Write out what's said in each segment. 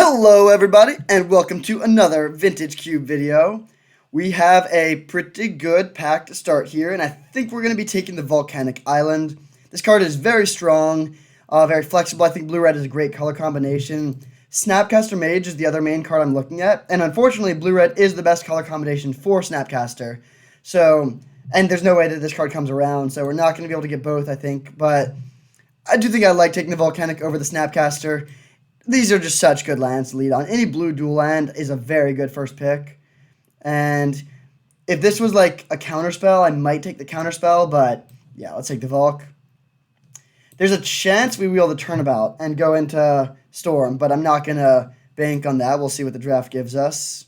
Hello everybody and welcome to another Vintage Cube video. We have a pretty good pack to start here and I think we're going to be taking the Volcanic Island. This card is very strong, very flexible. I think blue-red is a great color combination. Snapcaster Mage is the other main card I'm looking at, and unfortunately blue-red is the best color combination for Snapcaster. So, and there's no way that this card comes around, so we're not going to be able to get both, I think, but I do think I like taking the Volcanic over the Snapcaster. These are just such good lands to lead on. Any blue dual land is a very good first pick. And if this was like a counterspell, I might take the counterspell, but yeah, let's take the Volk. There's a chance we wheel the Turnabout and go into Storm, but I'm not going to bank on that. We'll see what the draft gives us.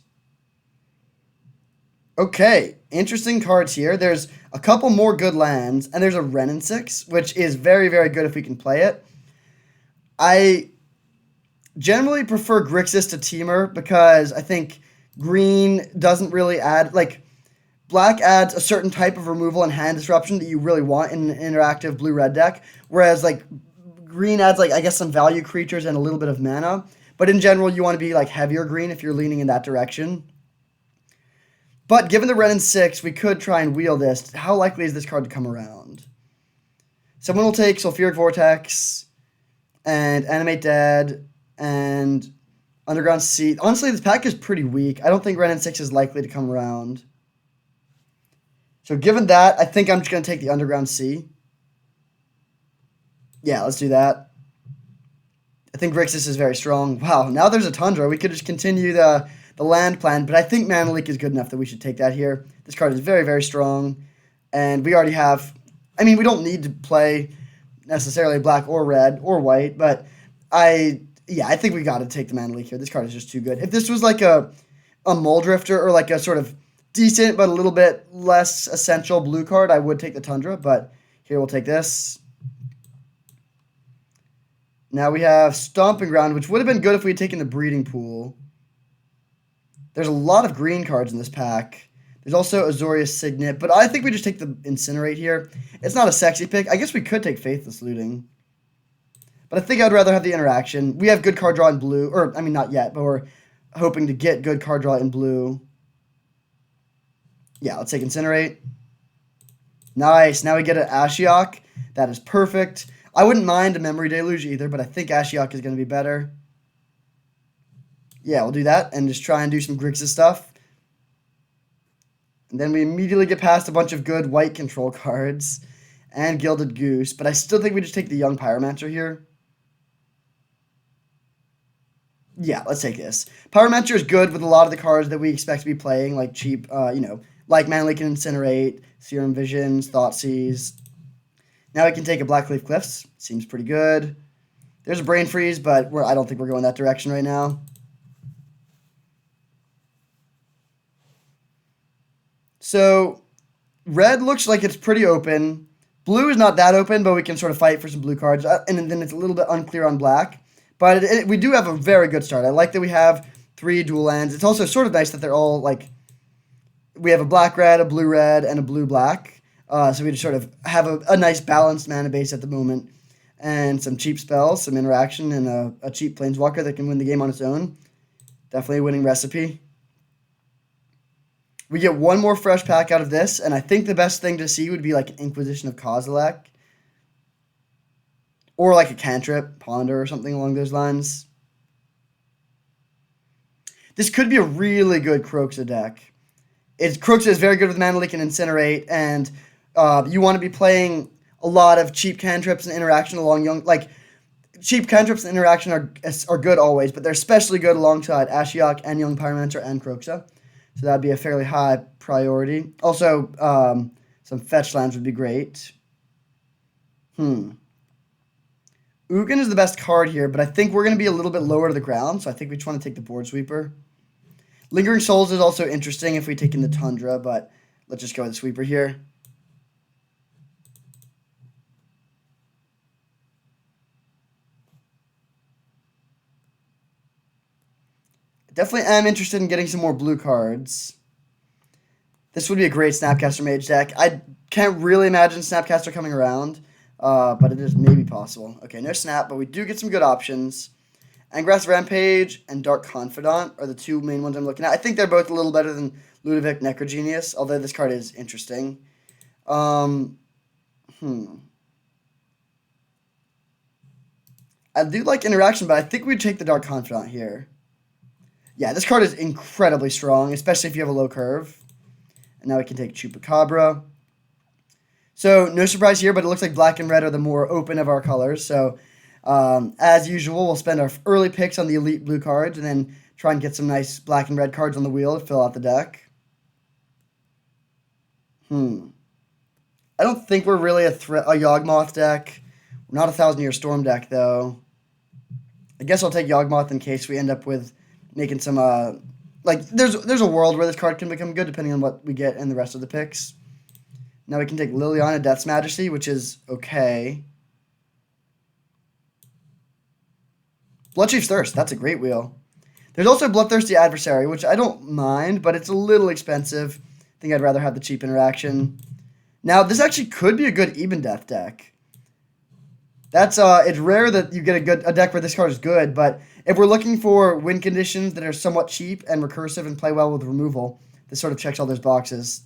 Okay, interesting cards here. There's a couple more good lands, and there's a Wrenn 6, which is very, very good if we can play it. I generally prefer Grixis to Temur because I think green doesn't really add, like, black adds a certain type of removal and hand disruption that you really want in an interactive blue-red deck, whereas, like, green adds, like, I guess some value creatures and a little bit of mana, but in general, you want to be, like, heavier green if you're leaning in that direction. But given the Wrenn 6, we could try and wheel this. How likely is this card to come around? Someone will take Sulfuric Vortex and Animate Dead and Underground Sea. Honestly, this pack is pretty weak. I don't think Wrenn 6 is likely to come around. So given that, I think I'm just going to take the Underground Sea. Yeah, let's do that. I think Grixis is very strong. Wow, now there's a Tundra. We could just continue the land plan, but I think Mana Leak is good enough that we should take that here. This card is very, very strong, and we already have... I mean, we don't need to play necessarily black or red or white, but I think we got to take the Mana Leak here. This card is just too good. If this was like a Muldrifter or like a sort of decent but a little bit less essential blue card, I would take the Tundra, but here we'll take this. Now we have Stomping Ground, which would have been good if we had taken the Breeding Pool. There's a lot of green cards in this pack. There's also Azorius Signet, but I think we just take the Incinerate here. It's not a sexy pick. I guess we could take Faithless Looting. But I think I'd rather have the interaction. We have good card draw in blue, or, I mean, not yet, but we're hoping to get good card draw in blue. Yeah, let's take Incinerate. Nice. Now we get an Ashiok. That is perfect. I wouldn't mind a Memory Deluge either, but I think Ashiok is going to be better. Yeah, we'll do that and just try and do some Grixis stuff. And then we immediately get past a bunch of good white control cards and Gilded Goose, but I still think we just take the Young Pyromancer here. Yeah, let's take this. Pyromancer is good with a lot of the cards that we expect to be playing, like cheap, like Mana Leak and Incinerate, Serum Visions, Thoughtseize. Now we can take a Blackleaf Cliffs. Seems pretty good. There's a Brain Freeze, but I don't think we're going that direction right now. So, red looks like it's pretty open. Blue is not that open, but we can sort of fight for some blue cards. And then it's a little bit unclear on black. But we do have a very good start. I like that we have 3 dual lands. It's also sort of nice that they're all, like, we have a black-red, a blue-red, and a blue-black. So we just sort of have a nice balanced mana base at the moment. And some cheap spells, some interaction, and a cheap Planeswalker that can win the game on its own. Definitely a winning recipe. We get one more fresh pack out of this, and I think the best thing to see would be like an Inquisition of Kozilek. Or like a Cantrip, Ponder, or something along those lines. This could be a really good Kroxa deck. Kroxa is very good with Mana Leak and Incinerate, and you want to be playing a lot of cheap cantrips and interaction along young... Like, cheap cantrips and interaction are good always, but they're especially good alongside Ashiok and Young Pyromancer and Kroxa. So that would be a fairly high priority. Also, some fetch lands would be great. Ugin is the best card here, but I think we're going to be a little bit lower to the ground, so I think we just want to take the Board Sweeper. Lingering Souls is also interesting if we take in the Tundra, but let's just go with the Sweeper here. Definitely am interested in getting some more blue cards. This would be a great Snapcaster Mage deck. I can't really imagine Snapcaster coming around, but it is maybe possible. Okay, no Snap, but we do get some good options. Angrass Rampage and Dark Confidant are the two main ones I'm looking at. I think they're both a little better than Ludovic Necrogenius, although this card is interesting. I do like Interaction, but I think we'd take the Dark Confidant here. Yeah, this card is incredibly strong, especially if you have a low curve. And now we can take Chupacabra. So, no surprise here, but it looks like black and red are the more open of our colors. So, as usual, we'll spend our early picks on the elite blue cards and then try and get some nice black and red cards on the wheel to fill out the deck. I don't think we're really a Yawgmoth deck. We're not a 1,000-Year Storm deck, though. I guess I'll take Yawgmoth in case we end up with making some, there's a world where this card can become good depending on what we get in the rest of the picks. Now we can take Liliana Death's Majesty, which is okay. Bloodchief's Thirst, that's a great wheel. There's also Bloodthirsty Adversary, which I don't mind, but it's a little expensive. I think I'd rather have the cheap interaction. Now, this actually could be a good Even Death deck. That's it's rare that you get a deck where this card is good, but if we're looking for win conditions that are somewhat cheap and recursive and play well with removal, this sort of checks all those boxes.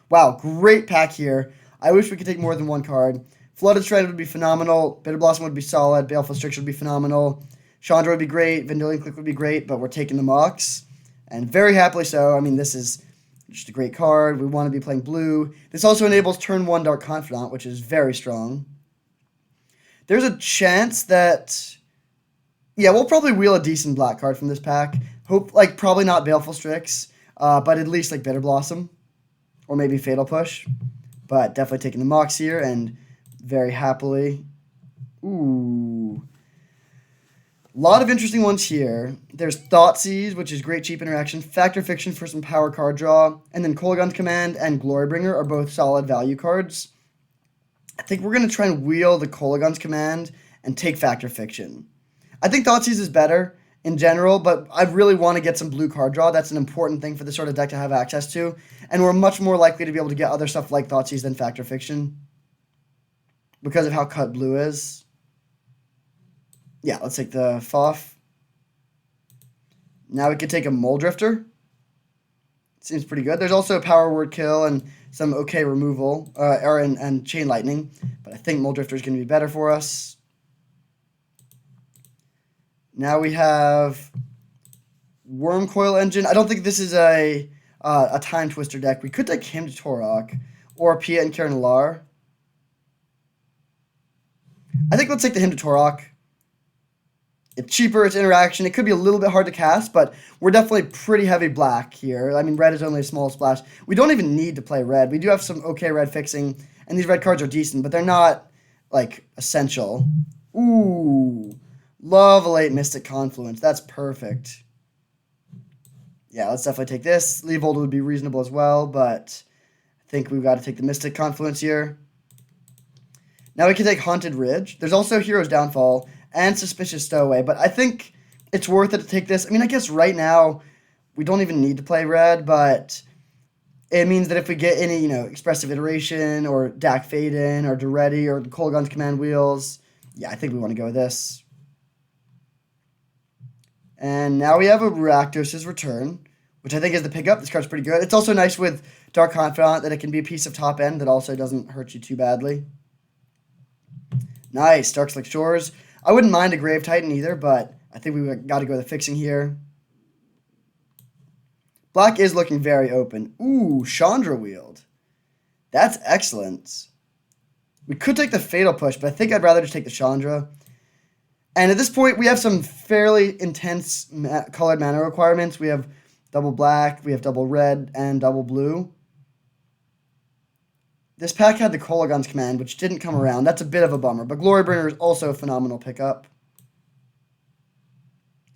Wow, great pack here. I wish we could take more than one card. Flooded Shred would be phenomenal. Bitter Blossom would be solid. Baleful Strix would be phenomenal. Chandra would be great. Vendilion Click would be great, but we're taking the Mox. And very happily so. I mean, this is just a great card. We want to be playing blue. This also enables turn 1 Dark Confidant, which is very strong. There's a chance that... Yeah, we'll probably wheel a decent black card from this pack. Probably not Baleful Strix, but at least Bitter Blossom. Or maybe Fatal Push. But definitely taking the Mox here, and very happily. Ooh. A lot of interesting ones here. There's Thoughtseize, which is great cheap interaction. Fact or Fiction for some power card draw. And then Kolaghan's Command and Glorybringer are both solid value cards. I think we're going to try and wheel the Kolaghan's Command and take Fact or Fiction. I think Thoughtseize is better in general, but I really want to get some blue card draw. That's an important thing for this sort of deck to have access to. And we're much more likely to be able to get other stuff like Thoughtseize than Fact or Fiction because of how cut blue is. Yeah, let's take the Foff. Now we could take a Mole Drifter. Seems pretty good. There's also a Power Word Kill and some okay removal, and Chain Lightning. But I think Mole Drifter is going to be better for us. Now we have Wormcoil Engine. I don't think this is a Time Twister deck. We could take him to Torok or Pia and Karen Lar. I think let's take the Hymn to Torok. It's cheaper, it's interaction. It could be a little bit hard to cast, but we're definitely pretty heavy black here. I mean, red is only a small splash. We don't even need to play red. We do have some okay red fixing, and these red cards are decent, but they're not, essential. Ooh. Love a late Mystic Confluence. That's perfect. Yeah, let's definitely take this. Leavehold would be reasonable as well, but I think we've got to take the Mystic Confluence here. Now we can take Haunted Ridge. There's also Hero's Downfall and Suspicious Stowaway, but I think it's worth it to take this. I mean, I guess right now we don't even need to play red, but it means that if we get any, Expressive Iteration or Dak Fade-In or Duretti or the Kolaghan's Command Wheels, yeah, I think we want to go with this. And now we have a Rakdos' Return, which I think is the pickup. This card's pretty good. It's also nice with Dark Confidant that it can be a piece of top end that also doesn't hurt you too badly. Nice, Darkslick Shores. I wouldn't mind a Grave Titan either, but I think we've got to go with the fixing here. Black is looking very open. Ooh, Chandra Wield. That's excellent. We could take the Fatal Push, but I think I'd rather just take the Chandra. And at this point, we have some fairly intense colored mana requirements. We have double black, we have double red, and double blue. This pack had the Kolaghan's Command, which didn't come around. That's a bit of a bummer. But Glorybringer is also a phenomenal pickup.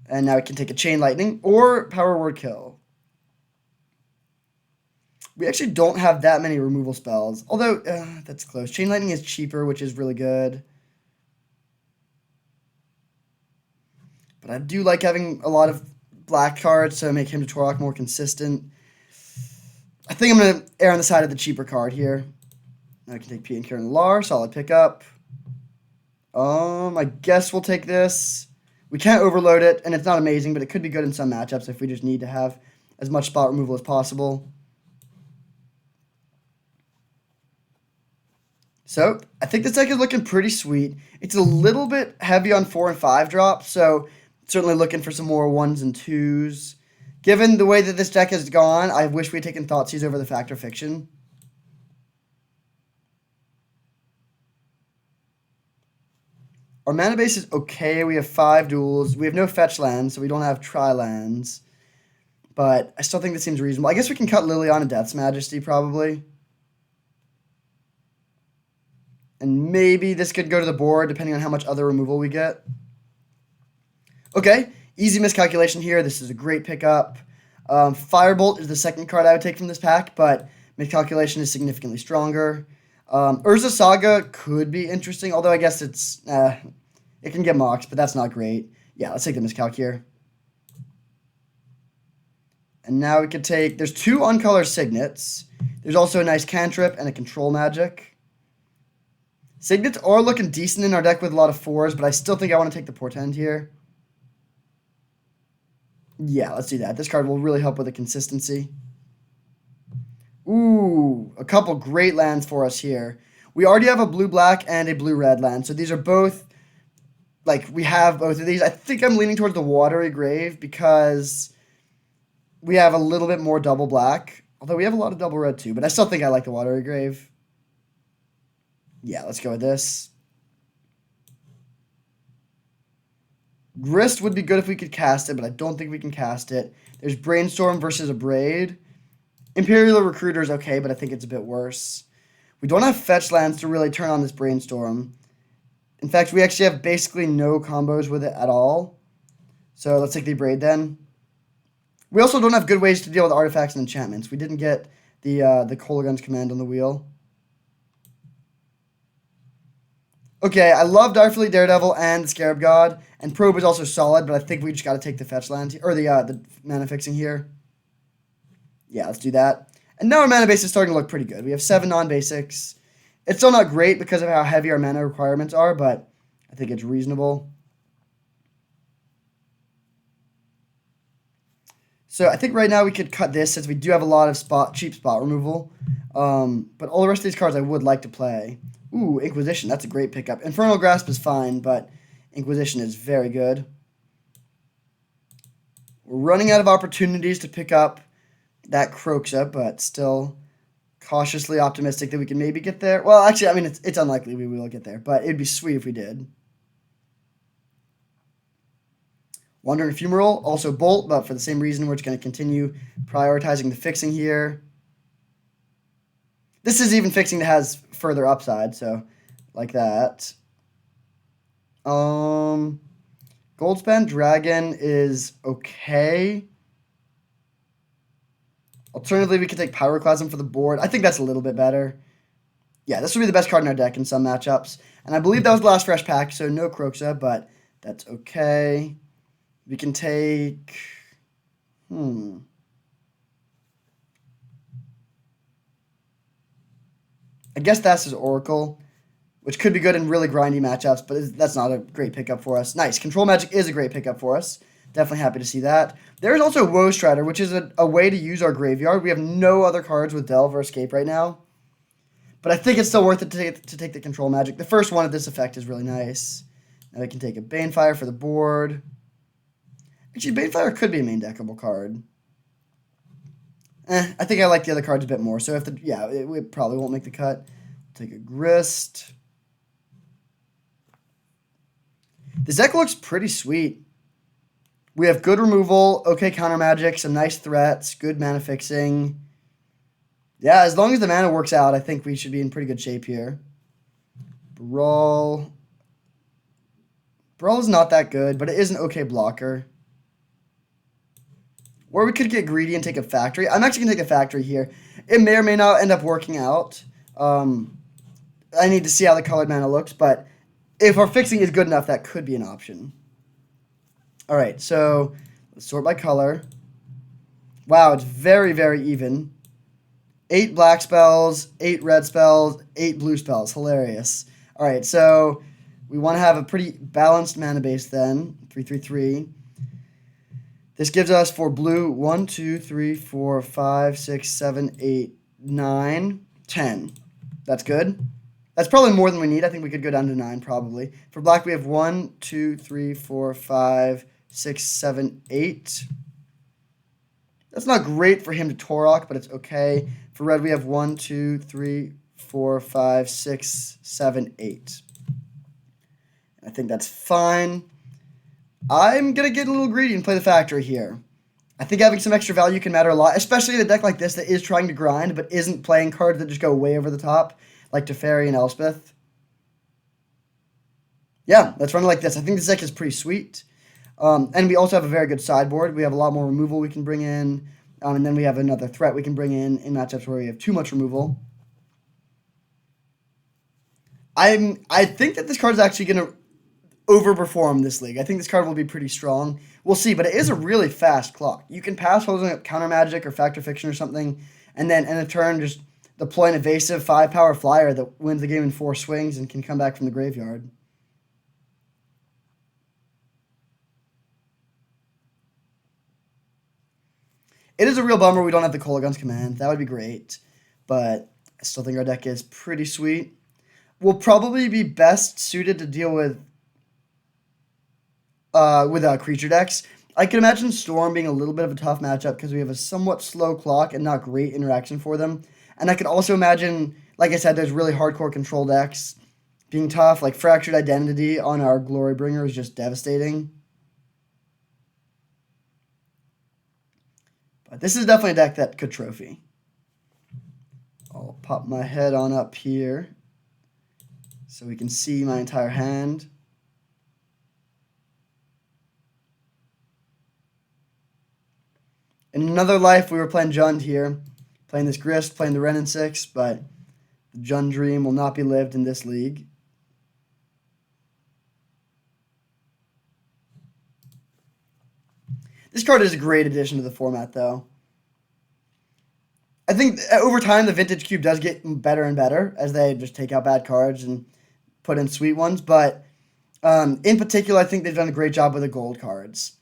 And now we can take a Chain Lightning or Power Word Kill. We actually don't have that many removal spells. Although, that's close. Chain Lightning is cheaper, which is really good. But I do like having a lot of black cards to make him to Torok more consistent. I think I'm going to err on the side of the cheaper card here. Now I can take P and Kieran Lar, solid pickup. I guess we'll take this. We can't overload it, and it's not amazing, but it could be good in some matchups if we just need to have as much spot removal as possible. So, I think this deck is looking pretty sweet. It's a little bit heavy on 4 and 5 drops, so certainly looking for some more 1s and 2s. Given the way that this deck has gone, I wish we had taken Thoughtseize over the Fact or Fiction. Our mana base is okay. We have 5 duels. We have no fetch lands, so we don't have tri-lands. But I still think this seems reasonable. I guess we can cut Liliana Death's Majesty, probably. And maybe this could go to the board, depending on how much other removal we get. Okay, easy miscalculation here. This is a great pickup. Firebolt is the second card I would take from this pack, but miscalculation is significantly stronger. Urza Saga could be interesting, although I guess it can get mocked, but that's not great. Yeah, let's take the miscalc here. And now we could take, there's 2 uncolor signets. There's also a nice cantrip and a control magic. Signets are looking decent in our deck with a lot of 4s, but I still think I want to take the Portend here. Yeah, let's do that. This card will really help with the consistency. Ooh, a couple great lands for us here. We already have a blue-black and a blue-red land, so these are both, like, we have both of these. I think I'm leaning towards the Watery Grave because we have a little bit more double black, although we have a lot of double red too, but I still think I like the Watery Grave. Yeah, let's go with this. Grist would be good if we could cast it, but I don't think we can cast it. There's Brainstorm versus Abrade. Imperial Recruiter is okay, but I think it's a bit worse. We don't have fetch lands to really turn on this Brainstorm. In fact, we actually have basically no combos with it at all. So let's take the Abrade then. We also don't have good ways to deal with artifacts and enchantments. We didn't get the Kolagun's command on the wheel. Okay, I love Direfleet Daredevil and the Scarab God, and Probe is also solid, but I think we just got to take the fetch lands here, or the mana fixing here. Yeah, let's do that. And now our mana base is starting to look pretty good. We have 7 non-basics. It's still not great because of how heavy our mana requirements are, but I think it's reasonable. So I think right now we could cut this since we do have a lot of cheap spot removal. But all the rest of these cards I would like to play. Ooh, Inquisition, that's a great pickup. Infernal Grasp is fine, but Inquisition is very good. We're running out of opportunities to pick up that Croxa, but still cautiously optimistic that we can maybe get there. Well, actually, I mean, it's unlikely we will get there, but it'd be sweet if we did. Wandering Fumarole, also Bolt, but for the same reason, we're just going to continue prioritizing the fixing here. This is even fixing that has further upside, so like that. Goldspan Dragon is okay. Alternatively, we could take Pyroclasm for the board. I think that's a little bit better. Yeah, this would be the best card in our deck in some matchups. And I believe that was the last fresh pack, so no Croxa, but that's okay. We can take... I guess that's his Oracle, which could be good in really grindy matchups, but that's not a great pickup for us. Nice. Control Magic is a great pickup for us. Definitely happy to see that. There's also Woe Strider, which is a way to use our graveyard. We have no other cards with Delve or Escape right now. But I think it's still worth it to take the Control Magic. The first one of this effect is really nice. Now we can take a Banefire for the board. Actually, Banefire could be a main deckable card. I think I like the other cards a bit more. So we probably won't make the cut. Take a Grist. This deck looks pretty sweet. We have good removal, okay counter magic, some nice threats, good mana fixing. Yeah, as long as the mana works out, I think we should be in pretty good shape here. Brawl. Brawl is not that good, but it is an okay blocker. Or we could get greedy and take a factory. I'm actually going to take a factory here. It may or may not end up working out. I need to see how the colored mana looks, but if our fixing is good enough, that could be an option. All right, so let's sort by color. Wow, it's very, very even. 8 black spells, 8 red spells, 8 blue spells. Hilarious. All right, so we want to have a pretty balanced mana base then. 3. This gives us for blue 1, 2, 3, 4, 5, 6, 7, 8, 9, 10. That's good. That's probably more than we need. I think we could go down to 9 probably. For black, we have 1, 2, 3, 4, 5, 6, 7, 8. That's not great for him to Torok, but it's okay. For red, we have 1, 2, 3, 4, 5, 6, 7, 8. I think that's fine. I'm going to get a little greedy and play the factory here. I think having some extra value can matter a lot, especially in a deck like this that is trying to grind but isn't playing cards that just go way over the top, like Teferi and Elspeth. Yeah, let's run it like this. I think this deck is pretty sweet. And we also have a very good sideboard. We have a lot more removal we can bring in. And then we have another threat we can bring in matchups where we have too much removal. I think that this card is actually going to overperform this league. I think this card will be pretty strong. We'll see, but it is a really fast clock. You can pass holding up counter magic or factor fiction or something, and then in a turn just deploy an evasive 5-power flyer that wins the game in 4 swings and can come back from the graveyard. It is a real bummer we don't have the Kolaghan's Command. That would be great, but I still think our deck is pretty sweet. We'll probably be best suited to deal with creature decks. I can imagine Storm being a little bit of a tough matchup because we have a somewhat slow clock and not great interaction for them. And I could also imagine, like I said, there's really hardcore control decks being tough. Like Fractured Identity on our Glorybringer is just devastating. But this is definitely a deck that could trophy. I'll pop my head on up here so we can see my entire hand. In another life, we were playing Jund here, playing this Grist, playing the Renin 6, but the Jund dream will not be lived in this league. This card is a great addition to the format, though. I think over time, the Vintage Cube does get better and better as they just take out bad cards and put in sweet ones, but in particular, I think they've done a great job with the gold cards.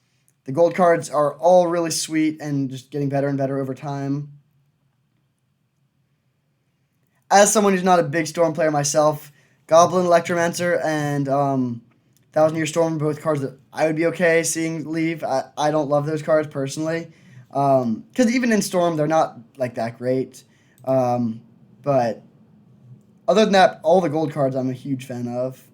The gold cards are all really sweet and just getting better and better over time. As someone who's not a big Storm player myself, Goblin, Electromancer, and 1,000-Year Storm are both cards that I would be okay seeing leave. I don't love those cards personally. Because even in Storm, they're not like that great. But other than that, all the gold cards I'm a huge fan of.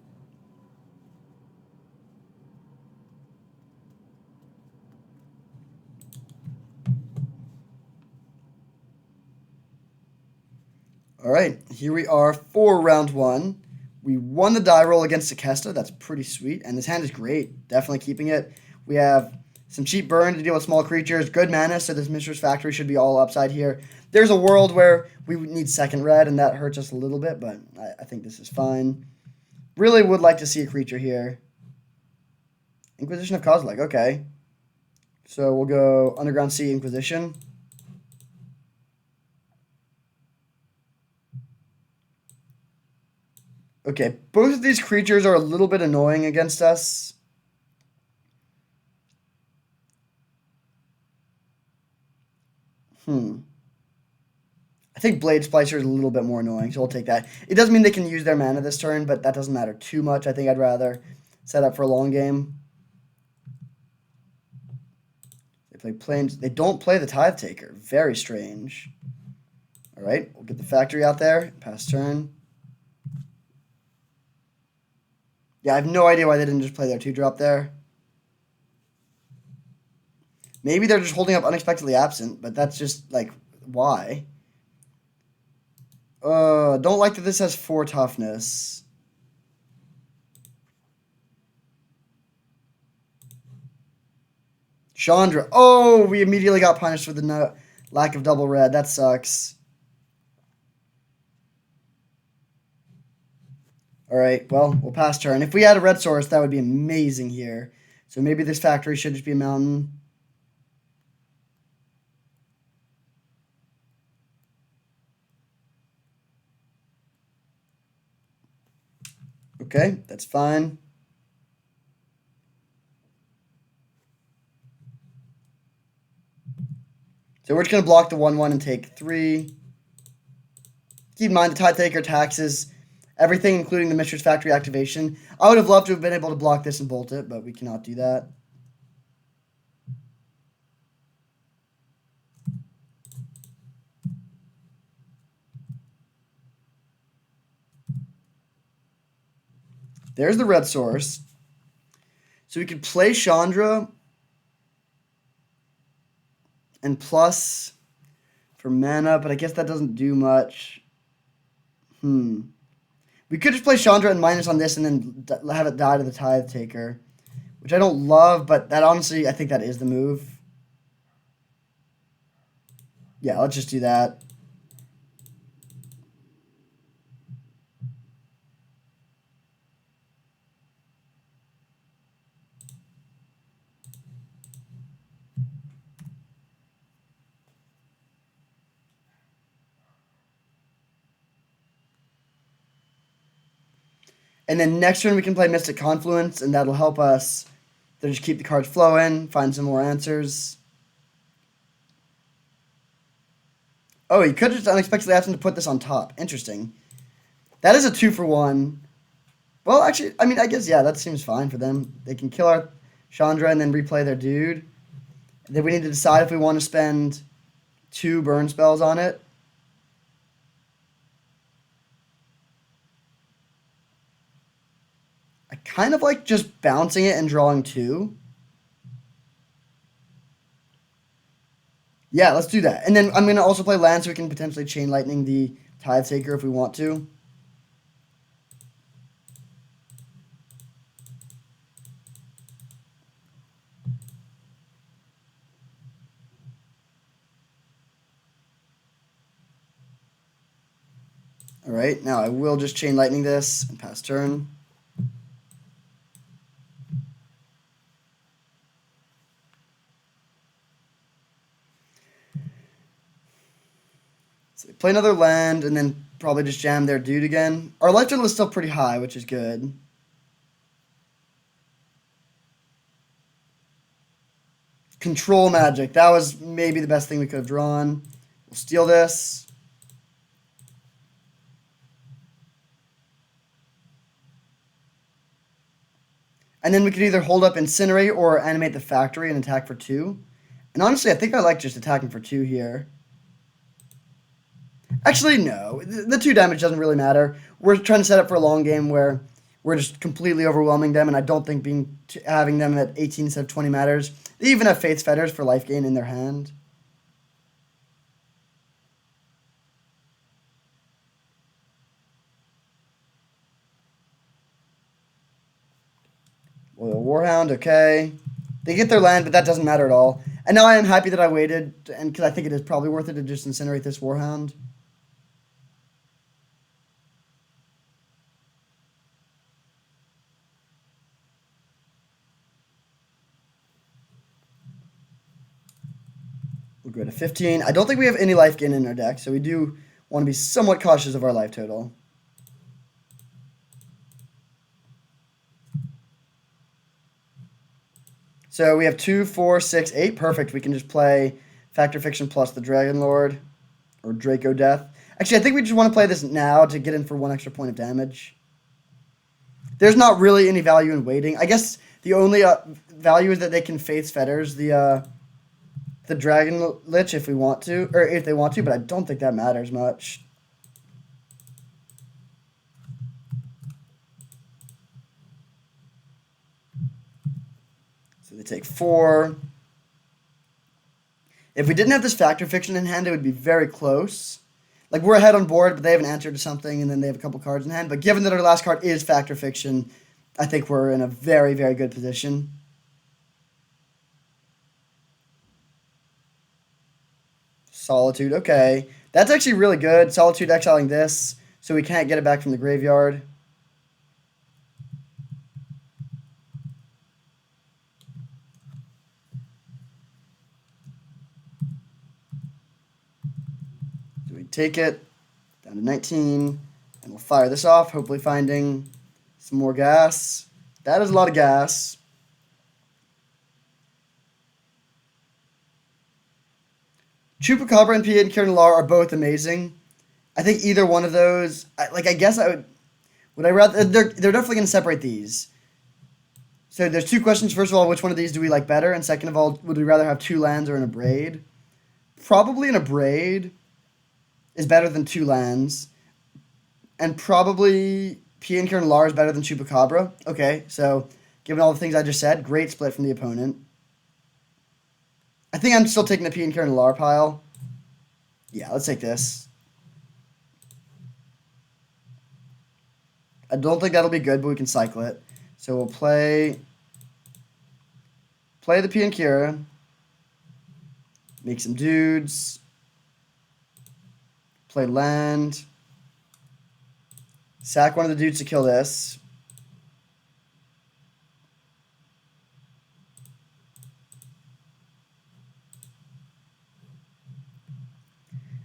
All right, here we are for round 1. We won the die roll against Sekesta. That's pretty sweet. And this hand is great. Definitely keeping it. We have some cheap burn to deal with small creatures. Good mana, so this Mistress Factory should be all upside here. There's a world where we need second red, and that hurts us a little bit, but I think this is fine. Really would like to see a creature here. Inquisition of Kozilek, okay. So we'll go Underground Sea Inquisition. Okay, both of these creatures are a little bit annoying against us. I think Blade Splicer is a little bit more annoying, so we'll take that. It doesn't mean they can use their mana this turn, but that doesn't matter too much. I think I'd rather set up for a long game. They play Plains. They don't play the Tithe Taker. Very strange. All right, we'll get the factory out there. Pass turn. Yeah, I have no idea why they didn't just play their 2-drop there. Maybe they're just holding up Unexpectedly Absent, but that's just, like, why? Don't like that this has 4 toughness. Chandra. Oh, we immediately got punished for the lack of double red. That sucks. All right, well, we'll pass turn. If we had a red source, that would be amazing here. So maybe this factory should just be a mountain. Okay, that's fine. So we're just going to block the 1/1 and take 3. Keep in mind the Tide Taker taxes everything, including the Mishra's Factory activation. I would have loved to have been able to block this and bolt it, but we cannot do that. There's the red source. So we could play Chandra and plus for mana, but I guess that doesn't do much. We could just play Chandra and minus on this and then have it die to the Tithe Taker, which I don't love, but that honestly, I think that is the move. Yeah, let's just do that. And then next turn we can play Mystic Confluence, and that'll help us to just keep the cards flowing, find some more answers. Oh, he could just unexpectedly ask him to put this on top. Interesting. That is a 2-for-1. Well, actually, I mean, I guess, yeah, that seems fine for them. They can kill our Chandra and then replay their dude. Then we need to decide if we want to spend 2 burn spells on it. I kind of like just bouncing it and drawing 2. Yeah, let's do that. And then I'm going to also play land so we can potentially Chain Lightning the Tithe Taker if we want to. All right, now I will just Chain Lightning this and pass turn. So they play another land and then probably just jam their dude again. Our life total is still pretty high, which is good. Control Magic. That was maybe the best thing we could have drawn. We'll steal this. And then we could either hold up Incinerate or animate the factory and attack for 2. And honestly, I think I like just attacking for 2 here. Actually, no. The 2 damage doesn't really matter. We're trying to set up for a long game where we're just completely overwhelming them, and I don't think having them at 18 instead of 20 matters. They even have Faith's Fetters for life gain in their hand. Loyal Warhound, okay. They get their land, but that doesn't matter at all. And now I am happy that I waited, and because I think it is probably worth it to just incinerate this Warhound. We'll go to 15. I don't think we have any life gain in our deck, so we do want to be somewhat cautious of our life total. So we have 2, 4, 6, 8. Perfect. We can just play Factor Fiction plus the Dragon Lord or Draco Death. Actually, I think we just want to play this now to get in for 1 extra point of damage. There's not really any value in waiting. I guess the only value is that they can Faith's Fetters the Dragon Lich if we want to, or if they want to, but I don't think that matters much. So they take 4. If we didn't have this Factor Fiction in hand, it would be very close. Like, we're ahead on board, but they have an answer to something, and then they have a couple cards in hand. But given that our last card is Factor Fiction, I think we're in a very, very good position. Solitude, okay. That's actually really good. Solitude exiling this, so we can't get it back from the graveyard. So we take it down to 19, and we'll fire this off, hopefully finding some more gas. That is a lot of gas. Chupacabra and Pia and Kiernalar are both amazing. I think either one of those, I guess I would. Would I rather? They're definitely going to separate these. So there's two questions. First of all, which one of these do we like better? And second of all, would we rather have two lands or an Abrade? Probably an Abrade is better than two lands. And probably Pia and Kiernalar is better than Chupacabra. Okay, so given all the things I just said, great split from the opponent. I think I'm still taking the Pia and Kiernalar pile. Yeah, let's take this. I don't think that'll be good, but we can cycle it. So we'll play the P and Kira. Make some dudes. Play land. Sack one of the dudes to kill this.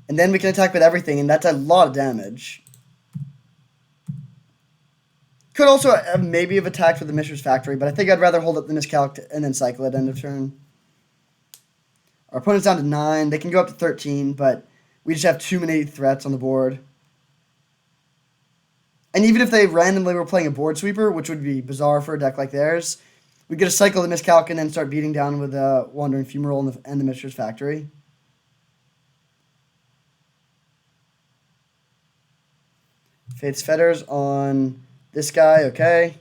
And then we can attack with everything, and that's a lot of damage. Could also maybe have attacked with the Mishra's Factory, but I think I'd rather hold up the Miscalc and then cycle it end of turn. Our opponent's down to 9. They can go up to 13, but we just have too many threats on the board. And even if they randomly were playing a board sweeper, which would be bizarre for a deck like theirs, we get to cycle the Miscalc and then start beating down with the Wandering Fumarole and the Mishra's Factory. Fate's Fetters on this guy, okay.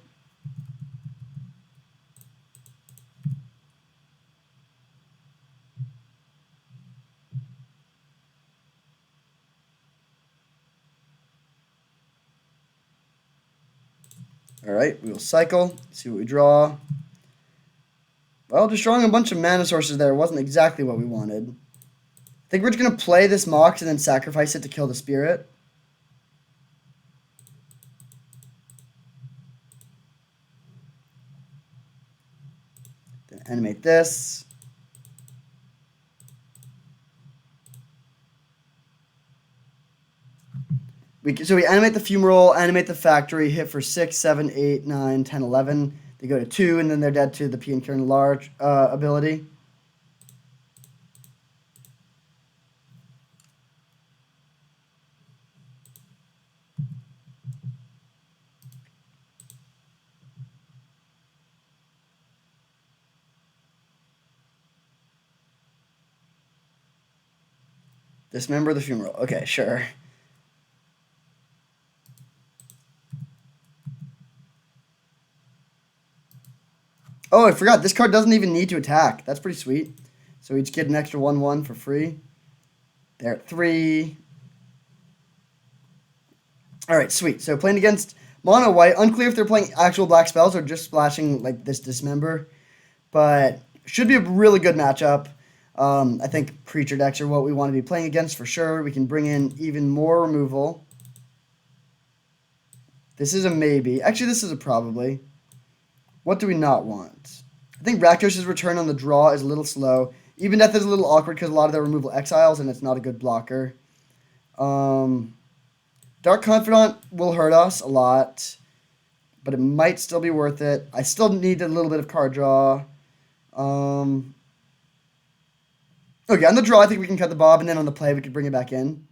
Alright, we will cycle, see what we draw. Well, destroying a bunch of mana sources there wasn't exactly what we wanted. I think we're just going to play this Mox and then sacrifice it to kill the Spirit. Then animate this. So we animate the Fumarole, animate the Factory, hit for 6, 7, 8, 9, 10, 11. They go to 2, and then they're dead to the P and Kiernalar ability. Dismember the Fumarole. Okay, sure. Oh, I forgot. This card doesn't even need to attack. That's pretty sweet. So we just get an extra 1/1 for free. They're at 3. Alright, sweet. So playing against mono white. Unclear if they're playing actual black spells or just splashing like this Dismember. But should be a really good matchup. I think creature decks are what we want to be playing against for sure. We can bring in even more removal. This is a maybe. Actually, this is a probably. What do we not want? I think Rakdos's return on the draw is a little slow. Even Death is a little awkward because a lot of their removal exiles, and it's not a good blocker. Dark Confidant will hurt us a lot, but it might still be worth it. I still need a little bit of card draw. Okay, on the draw, I think we can cut the bob, and then on the play, we could bring it back in.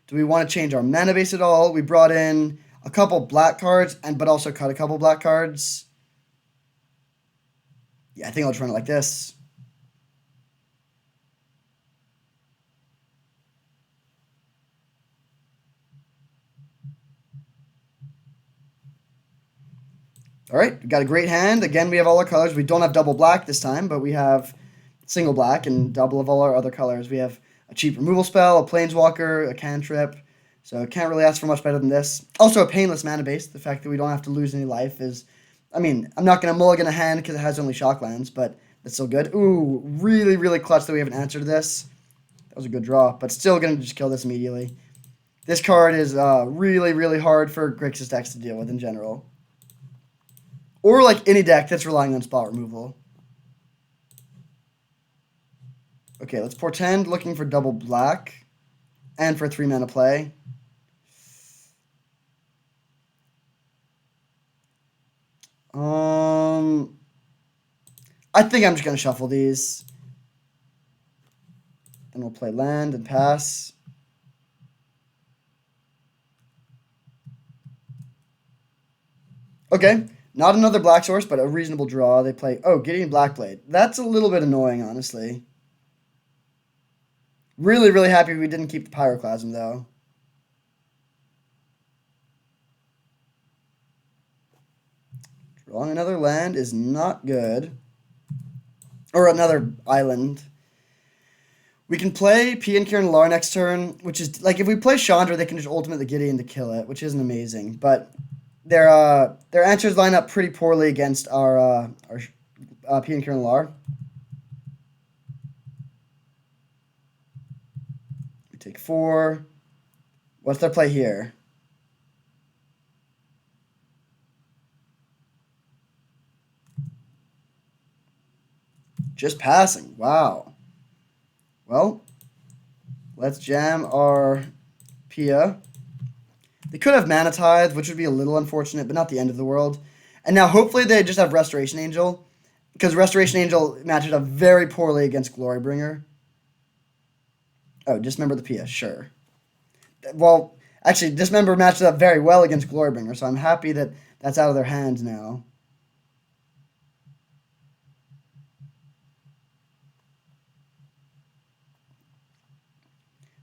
Do we want to change our mana base at all? We brought in a couple black cards, but also cut a couple black cards. Yeah, I think I'll just run it like this. All right, we got a great hand. Again, we have all our colors. We don't have double black this time, but we have single black and double of all our other colors. We have a cheap removal spell, a planeswalker, a cantrip. So can't really ask for much better than this. Also a painless mana base. The fact that we don't have to lose any life is... I mean, I'm not going to mulligan a hand because it has only shock lands, but that's still good. Ooh, really, really clutch that we have an answer to this. That was a good draw, but still going to just kill this immediately. This card is really, really hard for Grixis decks to deal with in general. Or like any deck that's relying on spot removal. Okay, let's Portend, looking for double black. And for 3 mana play. I think I'm just going to shuffle these. And we'll play land and pass. Okay, not another black source, but a reasonable draw. They play, oh, Gideon Blackblade. That's a little bit annoying, honestly. Really, really happy we didn't keep the Pyroclasm, though. Drawing another land is not good. Or another island. We can play P and Kieran Lar next turn, which is, like, if we play Chandra, they can just ultimate the Gideon to kill it, which isn't amazing. But their answers line up pretty poorly against our P and Kieran Lar. We take 4. What's their play here? Just passing. Wow. Well, let's jam our Pia. They could have Mana Tithe, which would be a little unfortunate, but not the end of the world. And now hopefully they just have Restoration Angel, because Restoration Angel matches up very poorly against Glorybringer. Oh, Dismember the Pia, sure. Well, actually, Dismember matches up very well against Glorybringer, so I'm happy that that's out of their hands now.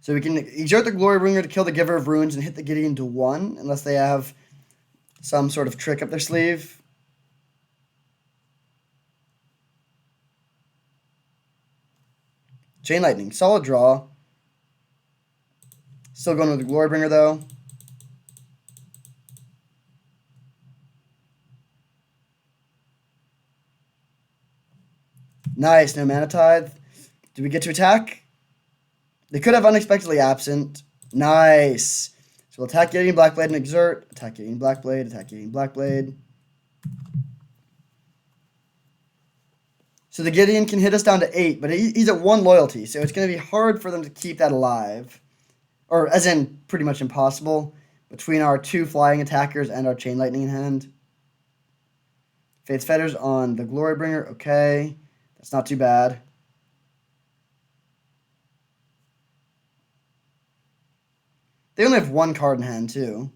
So we can exert the Glorybringer to kill the Giver of Runes and hit the Gideon to 1, unless they have some sort of trick up their sleeve. Chain Lightning, solid draw. Still going with the Glorybringer, though. Nice, no Mana Tithe. Do we get to attack? They could have Unexpectedly Absent. Nice. So we'll attack Gideon Blackblade and exert. Attack Gideon Blackblade. Attack Gideon Blackblade. So the Gideon can hit us down to 8, but he's at 1 loyalty, so it's going to be hard for them to keep that alive. Or, as in, pretty much impossible, between our 2 flying attackers and our Chain Lightning in hand. Faith's Fetters on the Glorybringer. Okay. That's not too bad. They only have 1 card in hand, too.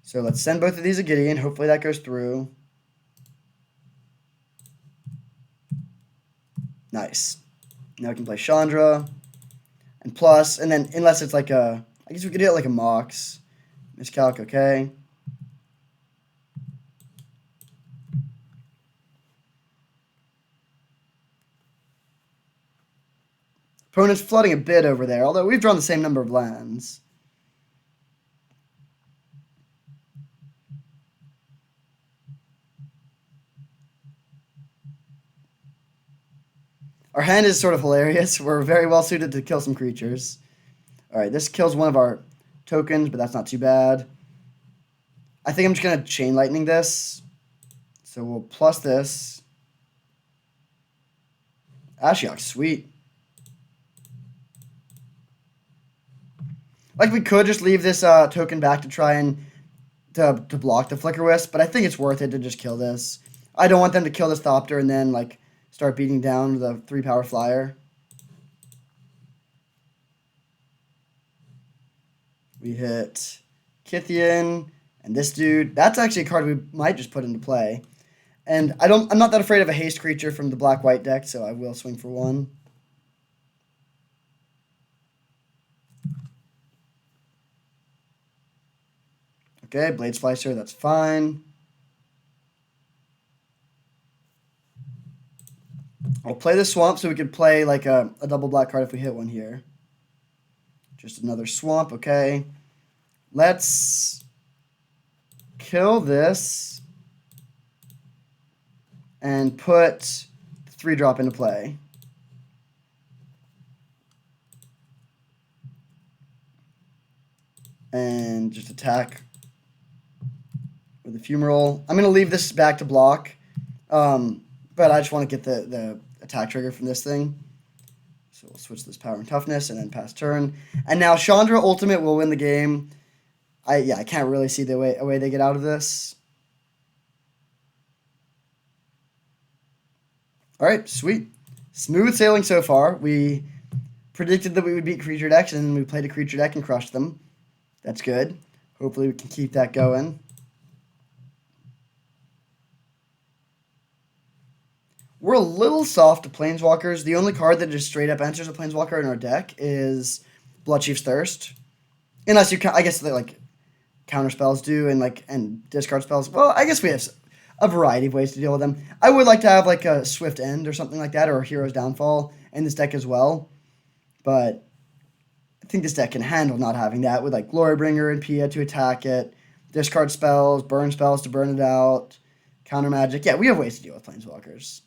So let's send both of these a Gideon. Hopefully that goes through. Nice. Now we can play Chandra. And plus, and then unless it's like a, I guess we could do it like a Mox. Miscalc, okay. Opponent's flooding a bit over there, although we've drawn the same number of lands. Our hand is sort of hilarious. We're very well suited to kill some creatures. Alright, this kills one of our tokens, but that's not too bad. I think I'm just going to Chain Lightning this. So we'll plus this. Ashiok, sweet. Like, we could just leave this token back to try and to block the Flicker Wisp, but I think it's worth it to just kill this. I don't want them to kill this Thopter and then, like, start beating down the 3-power flyer. We hit Kithian and this dude. That's actually a card we might just put into play. And I'm not that afraid of a haste creature from the black-white deck, so I will swing for 1. Okay, Blade Splicer, that's fine. I'll play the Swamp so we could play like a double black card if we hit one here. Just another Swamp, okay. Let's kill this and put the 3-drop into play. And just attack with the Fumarole. I'm going to leave this back to block, but I just want to get the attack trigger from this thing. So we'll switch this Power and Toughness and then pass turn. And now Chandra Ultimate will win the game. I can't really see the way they get out of this. All right, sweet. Smooth sailing so far. We predicted that we would beat creature decks, and we played a creature deck and crushed them. That's good. Hopefully we can keep that going. We're a little soft to Planeswalkers. The only card that just straight up answers a Planeswalker in our deck is Bloodchief's Thirst. Unless you, I guess, like counter spells do and discard spells. Well, I guess we have a variety of ways to deal with them. I would like to have like a Swift End or something like that, or a Hero's Downfall in this deck as well. But I think this deck can handle not having that with like Glorybringer and Pia to attack it, discard spells, burn spells to burn it out, counter magic. Yeah, we have ways to deal with Planeswalkers.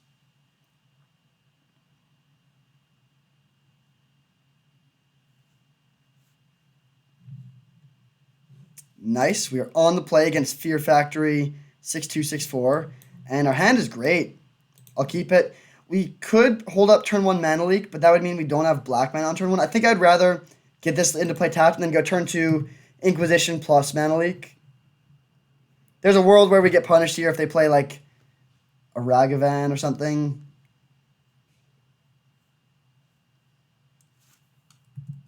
Nice. We are on the play against Fear Factory 6264, and our hand is great. I'll keep it. We could hold up turn 1 Mana Leak, but that would mean we don't have black mana on turn 1. I think I'd rather get this into play tapped and then go turn 2 Inquisition plus Mana Leak. There's a world where we get punished here if they play like a Ragavan or something.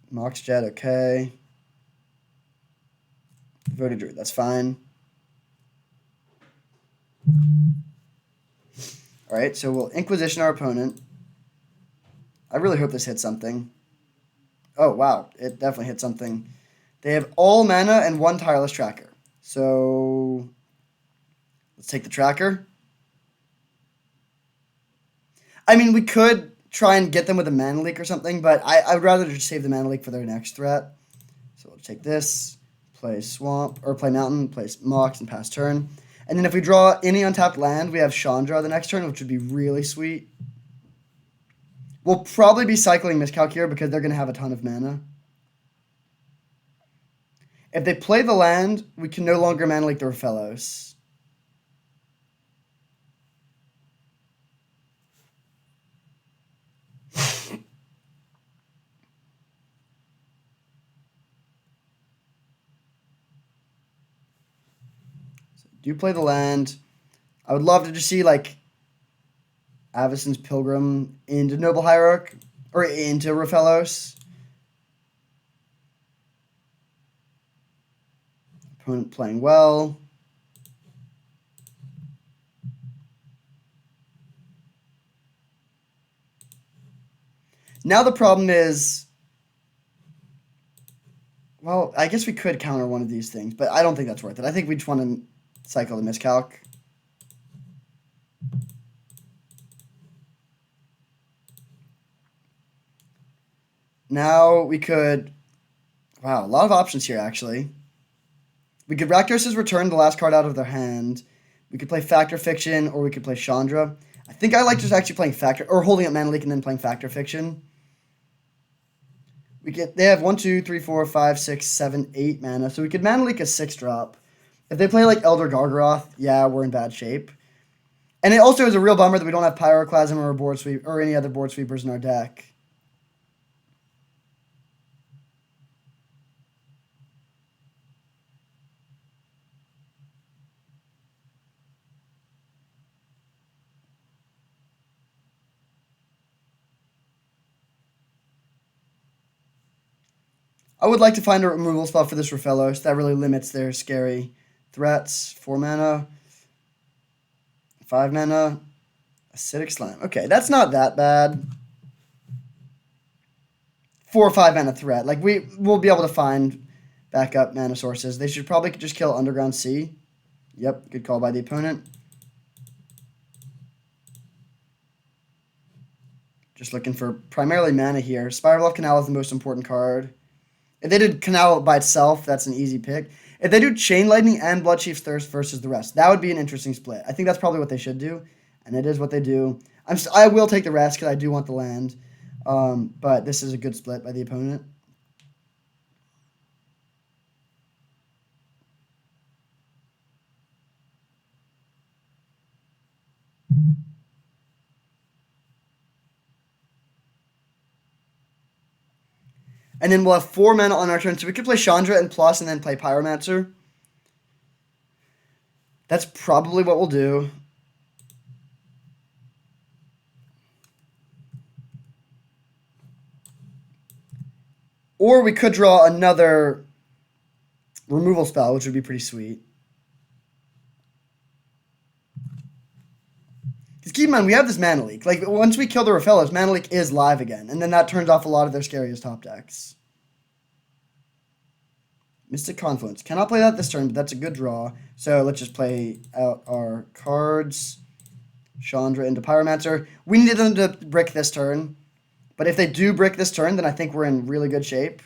Mox Jet, okay. Voted Druid, that's fine. Alright, so we'll Inquisition our opponent. I really hope this hits something. Oh, wow, it definitely hit something. They have all mana and 1 Tireless Tracker. So let's take the tracker. I mean, we could try and get them with a Mana Leak or something, but I would rather just save the Mana Leak for their next threat. So we'll take this, play Swamp, or play Mountain, play Mox, and pass turn. And then if we draw any untapped land, we have Chandra the next turn, which would be really sweet. We'll probably be cycling Miscalc here because they're going to have a ton of mana. If they play the land, we can no longer Mana Leak their fellows. Do play the land. I would love to just see like Avacyn's Pilgrim into Noble Hierarch or into Raphellos. Opponent playing well. Now the problem is, well, I guess we could counter one of these things, but I don't think that's worth it. I think we just want to cycle the Miscalc. Now we could... Wow, a lot of options here, actually. We could Rakdos's Return, the last card out of their hand. We could play Factor Fiction, or we could play Chandra. I think I like just actually playing Factor... Or holding up Mana Leak and then playing Factor Fiction. They have 1, 2, 3, 4, 5, 6, 7, 8 mana, so we could Mana Leak a 6-drop. If they play like Elder Gargaroth, yeah, we're in bad shape. And it also is a real bummer that we don't have Pyroclasm or a board sweep or any other board sweepers in our deck. I would like to find a removal spell for this Raphellos. That really limits their scary threats. 4 mana. 5 mana. Acidic Slime. Okay, that's not that bad. 4 or 5 mana threat. Like, we'll be able to find backup mana sources. They should probably just kill Underground Sea. Yep, good call by the opponent. Just looking for primarily mana here. Spiral of Canal is the most important card. If they did Canal by itself, that's an easy pick. If they do Chain Lightning and Bloodchief's Thirst versus the rest, that would be an interesting split. I think that's probably what they should do, and it is what they do. I will take the rest because I do want the land, but this is a good split by the opponent. And then we'll have 4 mana on our turn, so we could play Chandra and plus and then play Pyromancer. That's probably what we'll do. Or we could draw another removal spell, which would be pretty sweet. Because keep in mind, we have this Mana Leak. Like, once we kill the Raphaelos, Mana Leak is live again. And then that turns off a lot of their scariest top decks. Mystic Confluence. Cannot play that this turn, but that's a good draw. So let's just play out our cards. Chandra into Pyromancer. We need them to brick this turn. But if they do brick this turn, then I think we're in really good shape.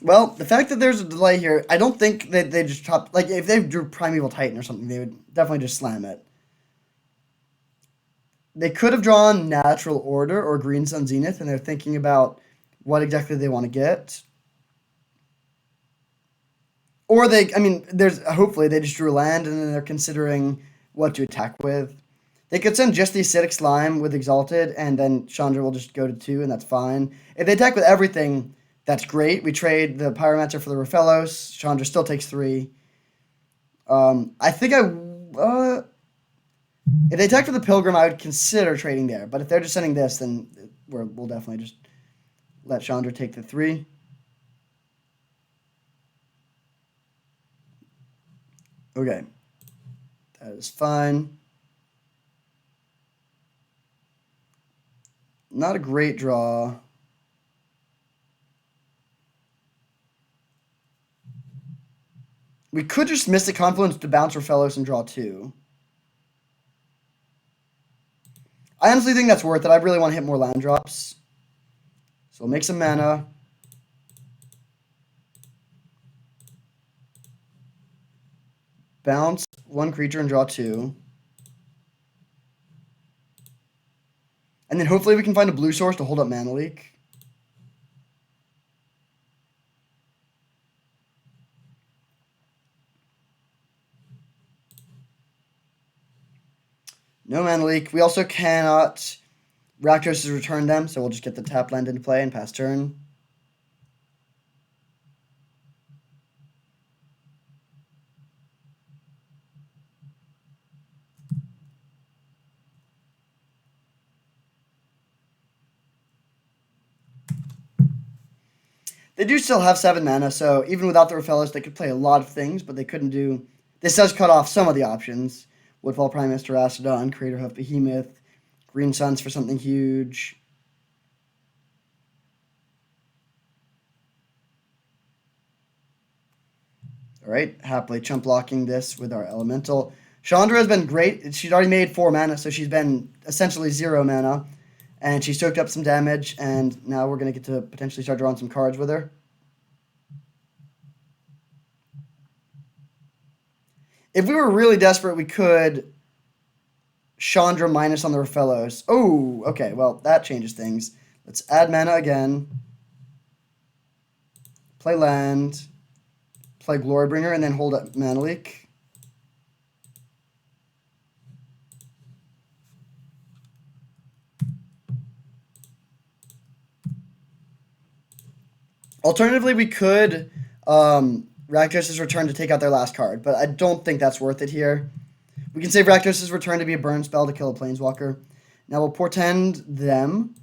Well, the fact that there's a delay here, I don't think that they just top. Like, if they drew Primeval Titan or something, they would definitely just slam it. They could have drawn Natural Order or Green Sun Zenith, and they're thinking about what exactly they want to get. Or I mean, hopefully they just drew land and then they're considering what to attack with. They could send just the Acidic Slime with Exalted, and then Chandra will just go to 2, and that's fine. If they attack with everything, that's great. We trade the Pyromancer for the Raphaelos. Chandra still takes 3. I think if they attack for the Pilgrim, I would consider trading there. But if they're just sending this, then we'll definitely just let Chandra take the 3. Okay. That is fine. Not a great draw. We could just Mystic Confluence to bounce Raphaelos and draw 2. I honestly think that's worth it. I really want to hit more land drops. So we'll make some mana. Bounce 1 creature and draw 2. And then hopefully we can find a blue source to hold up Mana Leak. No Mana Leak. We also cannot Rakdos return them, so we'll just get the tap land into play and pass turn. They do still have 7 mana, so even without the Raphaelos, they could play a lot of things, but they couldn't do... This does cut off some of the options. Woodfall Primus, Terastodon, Creator Hoof Behemoth, Green Suns for something huge. Alright, happily chump blocking this with our Elemental. Chandra has been great. She's already made 4 mana, so she's been essentially 0 mana. And she soaked up some damage, and now we're going to get to potentially start drawing some cards with her. If we were really desperate, we could Chandra minus on the Raphaelos. Oh, okay, well, that changes things. Let's add mana again. Play land. Play Glorybringer, and then hold up Mana Leak. Alternatively, we could Rakdos' return to take out their last card, but I don't think that's worth it here. We can save Rakdos' return to be a burn spell to kill a Planeswalker. Now we'll portend them.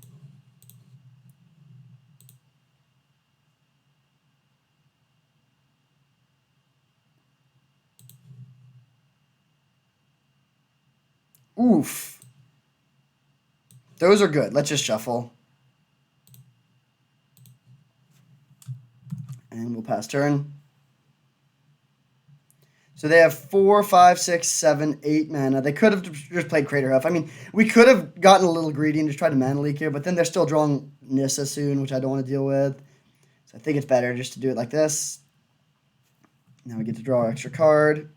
Oof. Those are good. Let's just shuffle. And we'll pass turn. So they have 4, 5, 6, 7, 8 mana. They could have just played Crater Hoof. I mean, we could have gotten a little greedy and just tried to Mana Leak here, but then they're still drawing Nissa soon, which I don't want to deal with. So I think it's better just to do it like this. Now we get to draw our extra card.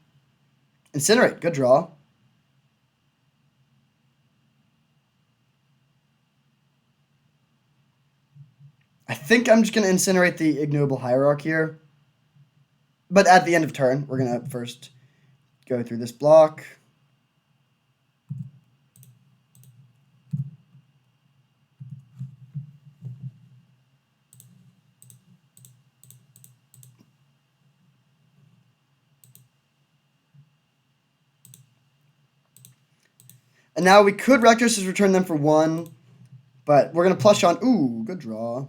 Incinerate. Good draw. I think I'm just going to incinerate the ignoble hierarch here. But at the end of turn, we're going to first go through this block. And now we could Reckless's return them for 1, but we're going to plush on. Ooh, good draw.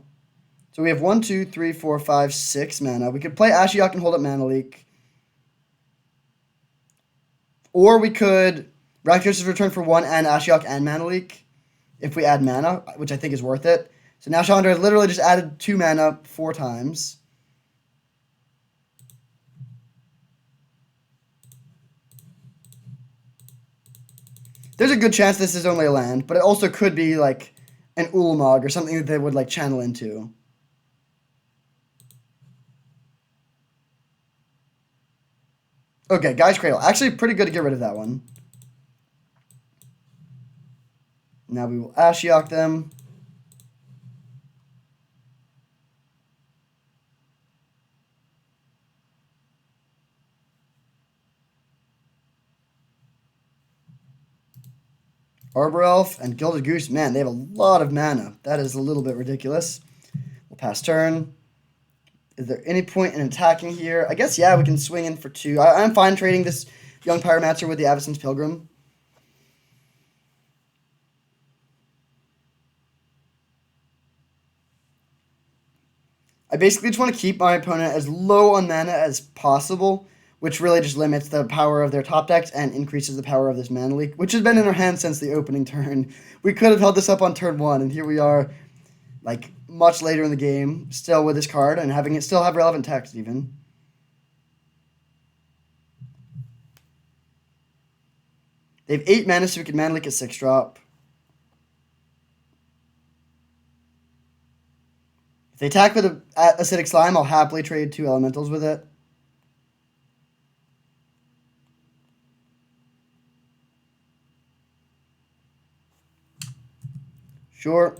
So we have 1, 2, 3, 4, 5, 6 mana. We could play Ashiok and hold up Mana Leak. Or we could Reckless's return for 1 and Ashiok and Mana Leak if we add mana, which I think is worth it. So now Chandra literally just added 2 mana 4 times. There's a good chance this is only a land, but it also could be like an Ulamog or something that they would like channel into. Okay, Guy's Cradle. Actually pretty good to get rid of that one. Now we will Ashiok them. Arbor Elf and Gilded Goose. Man, they have a lot of mana. That is a little bit ridiculous. We'll pass turn. Is there any point in attacking here? I guess, yeah, we can swing in for 2. I'm fine trading this Young Pyromancer with the Avacyn's Pilgrim. I basically just want to keep my opponent as low on mana as possible, which really just limits the power of their top decks and increases the power of this Mana Leak, which has been in our hands since the opening turn. We could have held this up on turn 1, and here we are, like, much later in the game, still with this card, and having it still have relevant text, even. They have 8 mana, so we can Mana Leak a 6-drop. If they attack with an Acidic Slime, I'll happily trade 2 elementals with it. Sure.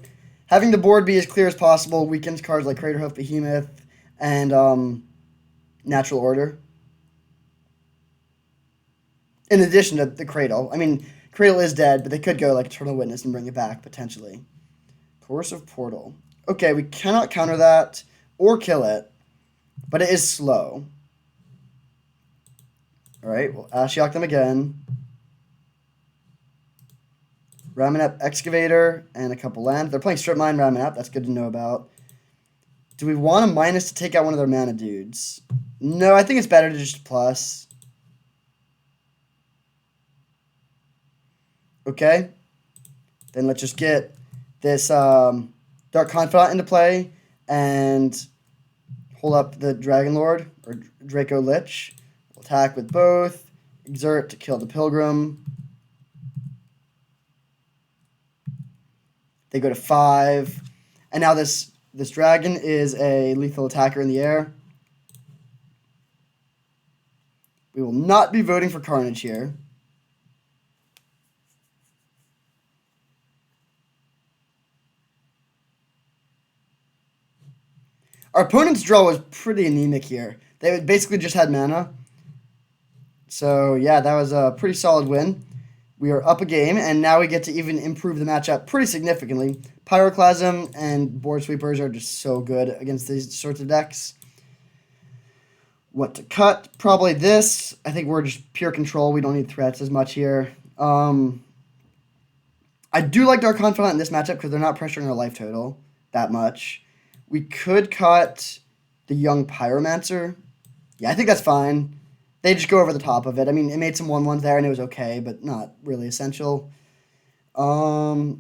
Having the board be as clear as possible weakens cards like Craterhoof Behemoth and Natural Order. In addition to the Cradle. I mean, Cradle is dead, but they could go like Eternal Witness and bring it back, potentially. Coercive Portal. Okay, we cannot counter that or kill it, but it is slow. Alright, we'll Ashiok them again. Ramanap Excavator and a couple lands. They're playing Strip Mine Ramanap. That's good to know about. Do we want a minus to take out one of their mana dudes? No, I think it's better to just plus. Okay. Then let's just get this Dark Confidant into play and hold up the Dragon Lord or Draco Lich. We'll attack with both. Exert to kill the Pilgrim. They go to 5. And now this dragon is a lethal attacker in the air. We will not be voting for Carnage here. Our opponent's draw was pretty anemic here. They basically just had mana. So, yeah, that was a pretty solid win. We are up a game, and now we get to even improve the matchup pretty significantly. Pyroclasm and Board Sweepers are just so good against these sorts of decks. What to cut? Probably this. I think we're just pure control. We don't need threats as much here. I do like Dark Confidant in this matchup because they're not pressuring our life total that much. We could cut the Young Pyromancer. Yeah, I think that's fine. They just go over the top of it. I mean, it made some 1/1s there, and it was okay, but not really essential. All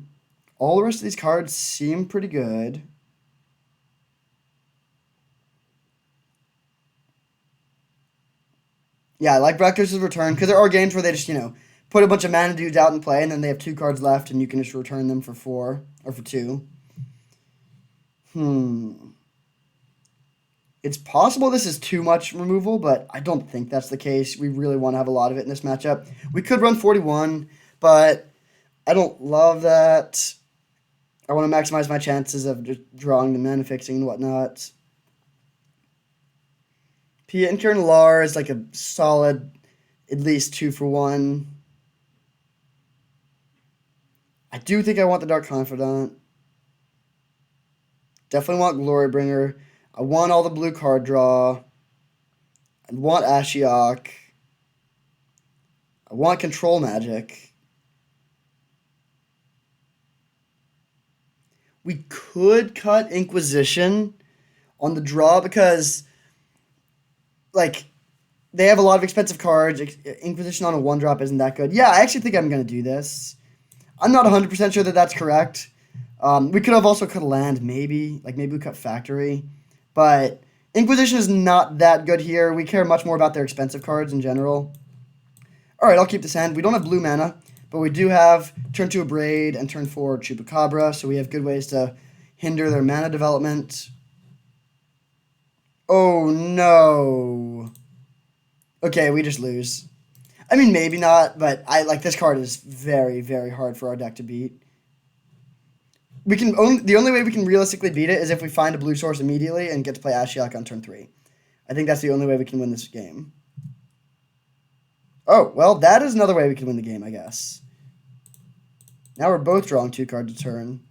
the rest of these cards seem pretty good. Yeah, I like Reckless's return, because there are games where they just, put a bunch of mana dudes out in play, and then they have 2 cards left, and you can just return them for 4, or for 2. It's possible this is too much removal, but I don't think that's the case. We really want to have a lot of it in this matchup. We could run 41, but I don't love that. I want to maximize my chances of just drawing the mana, fixing and whatnot. Pia and Kieran Lar is like a solid, at least 2-for-1. I do think I want the Dark Confidant. Definitely want Glorybringer. I want all the blue card draw. I want Ashiok. I want Control Magic. We could cut Inquisition on the draw because, like, they have a lot of expensive cards. Inquisition on a 1-drop isn't that good. Yeah, I actually think I'm going to do this. I'm not 100% sure that that's correct. We could have also cut a land, maybe. Like, maybe we cut Factory. But Inquisition is not that good here. We care much more about their expensive cards in general. Alright, I'll keep this hand. We don't have blue mana, but we do have turn 2 Abrade and turn 4 Chupacabra, so we have good ways to hinder their mana development. Oh, no. Okay, we just lose. I mean, maybe not, but this card is very, very hard for our deck to beat. The only way we can realistically beat it is if we find a blue source immediately and get to play Ashiok on turn 3. I think that's the only way we can win this game. Oh, well, that is another way we can win the game, I guess. Now we're both drawing 2 cards a turn.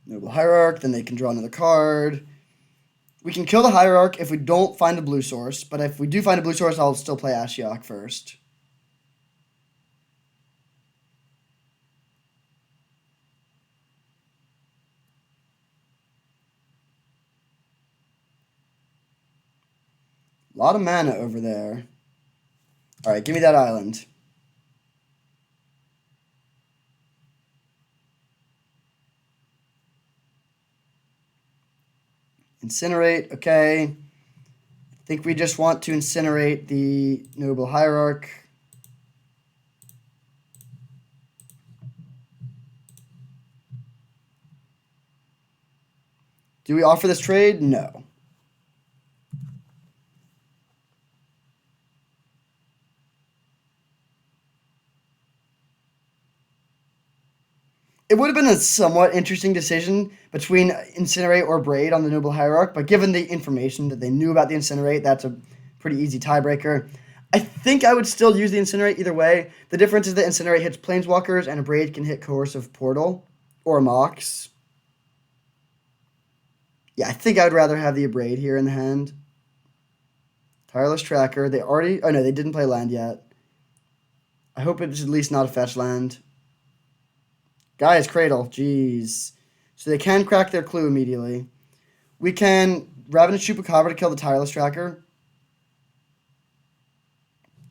Noble Hierarch, then they can draw another card. We can kill the Hierarch if we don't find a blue source, but if we do find a blue source, I'll still play Ashiok first. A lot of mana over there. Alright, give me that island. Incinerate, okay. I think we just want to incinerate the Noble Hierarch. Do we offer this trade? No. It would have been a somewhat interesting decision between Incinerate or Braid on the Noble Hierarch, but given the information that they knew about the Incinerate, that's a pretty easy tiebreaker. I think I would still use the Incinerate either way. The difference is that Incinerate hits Planeswalkers and a Braid can hit Coercive Portal or Mox. Yeah, I think I would rather have the Abrade here in the hand. Tireless Tracker. They already... Oh, no, they didn't play land yet. I hope it's at least not a fetch land. Gaia's Cradle. Jeez. So they can crack their clue immediately. We can Ravenous Chupacabra to kill the Tireless Tracker.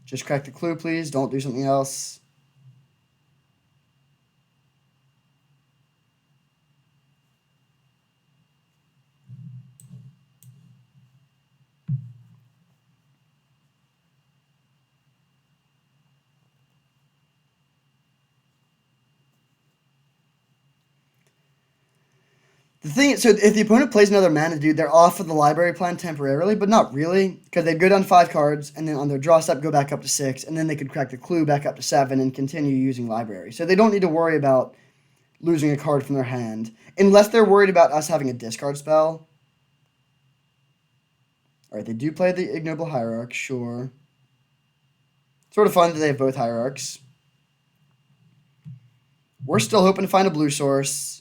Just crack the clue, please. Don't do something else. The thing is, so if the opponent plays another mana, dude, they're off of the library plan temporarily, but not really, because they'd go down 5 cards, and then on their draw step, go back up to 6, and then they could crack the clue back up to 7 and continue using library. So they don't need to worry about losing a card from their hand, unless they're worried about us having a discard spell. Alright, they do play the Ignoble Hierarch, sure. Sort of fun that they have both Hierarchs. We're still hoping to find a blue source.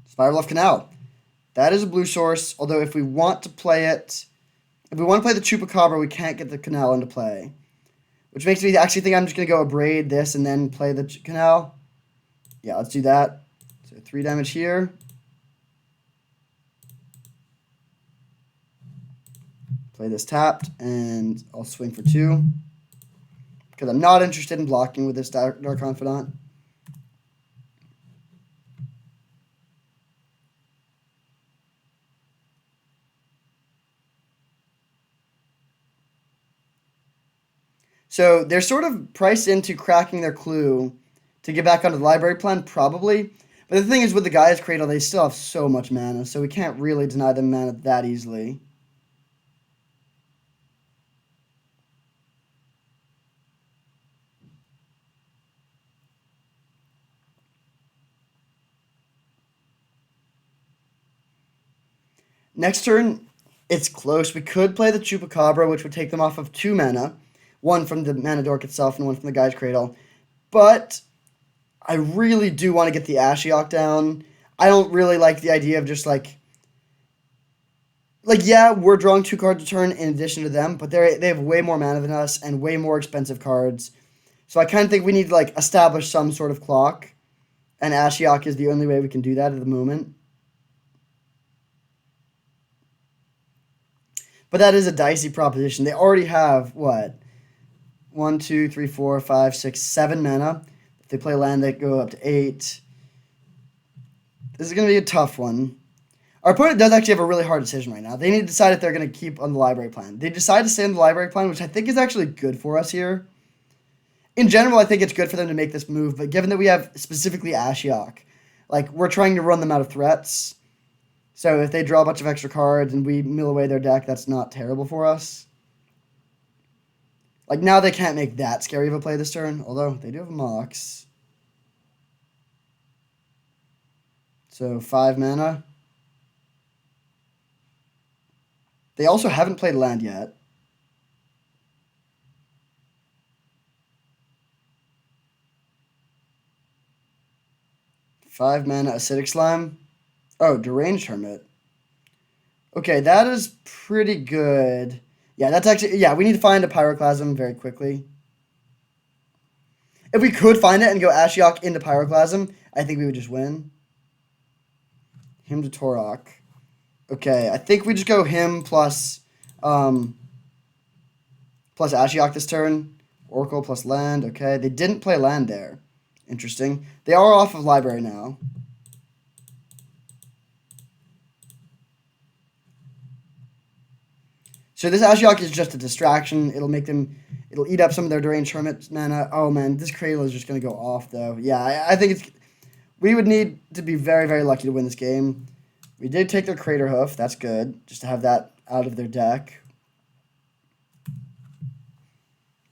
Spiral of Canal. That is a blue source, although if we want to play it... If we want to play the Chupacabra, we can't get the Canal into play. Which makes me actually think I'm just going to go Abrade this and then play the Canal. Yeah, let's do that. So 3 damage here. Play this tapped, and I'll swing for 2. Because I'm not interested in blocking with this Dark Confidant. So they're sort of priced into cracking their clue to get back onto the library plan, probably. But the thing is, with the Gaia's Cradle, they still have so much mana, so we can't really deny them mana that easily. Next turn, it's close. We could play the Chupacabra, which would take them off of 2 mana, one from the Mana Dork itself and one from the Guy's Cradle. But I really do want to get the Ashiok down. I don't really like the idea of just yeah, we're drawing 2 cards a turn in addition to them, but they have way more mana than us and way more expensive cards. So I kind of think we need to establish some sort of clock, and Ashiok is the only way we can do that at the moment. But that is a dicey proposition. They already have what? 1, 2, 3, 4, 5, 6, 7 mana. If they play land, they go up to 8. This is going to be a tough one. Our opponent does actually have a really hard decision right now. They need to decide if they're going to keep on the library plan. They decide to stay on the library plan, which I think is actually good for us here. In general, I think it's good for them to make this move, but given that we have specifically Ashiok, we're trying to run them out of threats. So if they draw a bunch of extra cards and we mill away their deck, that's not terrible for us. Now they can't make that scary of a play this turn, although they do have a Mox. So 5 mana. They also haven't played land yet. Five mana Acidic Slime. Oh, Deranged Hermit. Okay, that is pretty good. Yeah, that's actually... Yeah, we need to find a Pyroclasm very quickly. If we could find it and go Ashiok into Pyroclasm, I think we would just win. Him to Torok. Okay, I think we just go him plus Ashiok this turn. Oracle plus land. Okay, they didn't play land there. Interesting. They are off of library now. So this Ashiok is just a distraction. It'll eat up some of their Deranged Hermit mana. Oh man, this Cradle is just going to go off though. Yeah, I think we would need to be very, very lucky to win this game. We did take their Crater Hoof. That's good, just to have that out of their deck.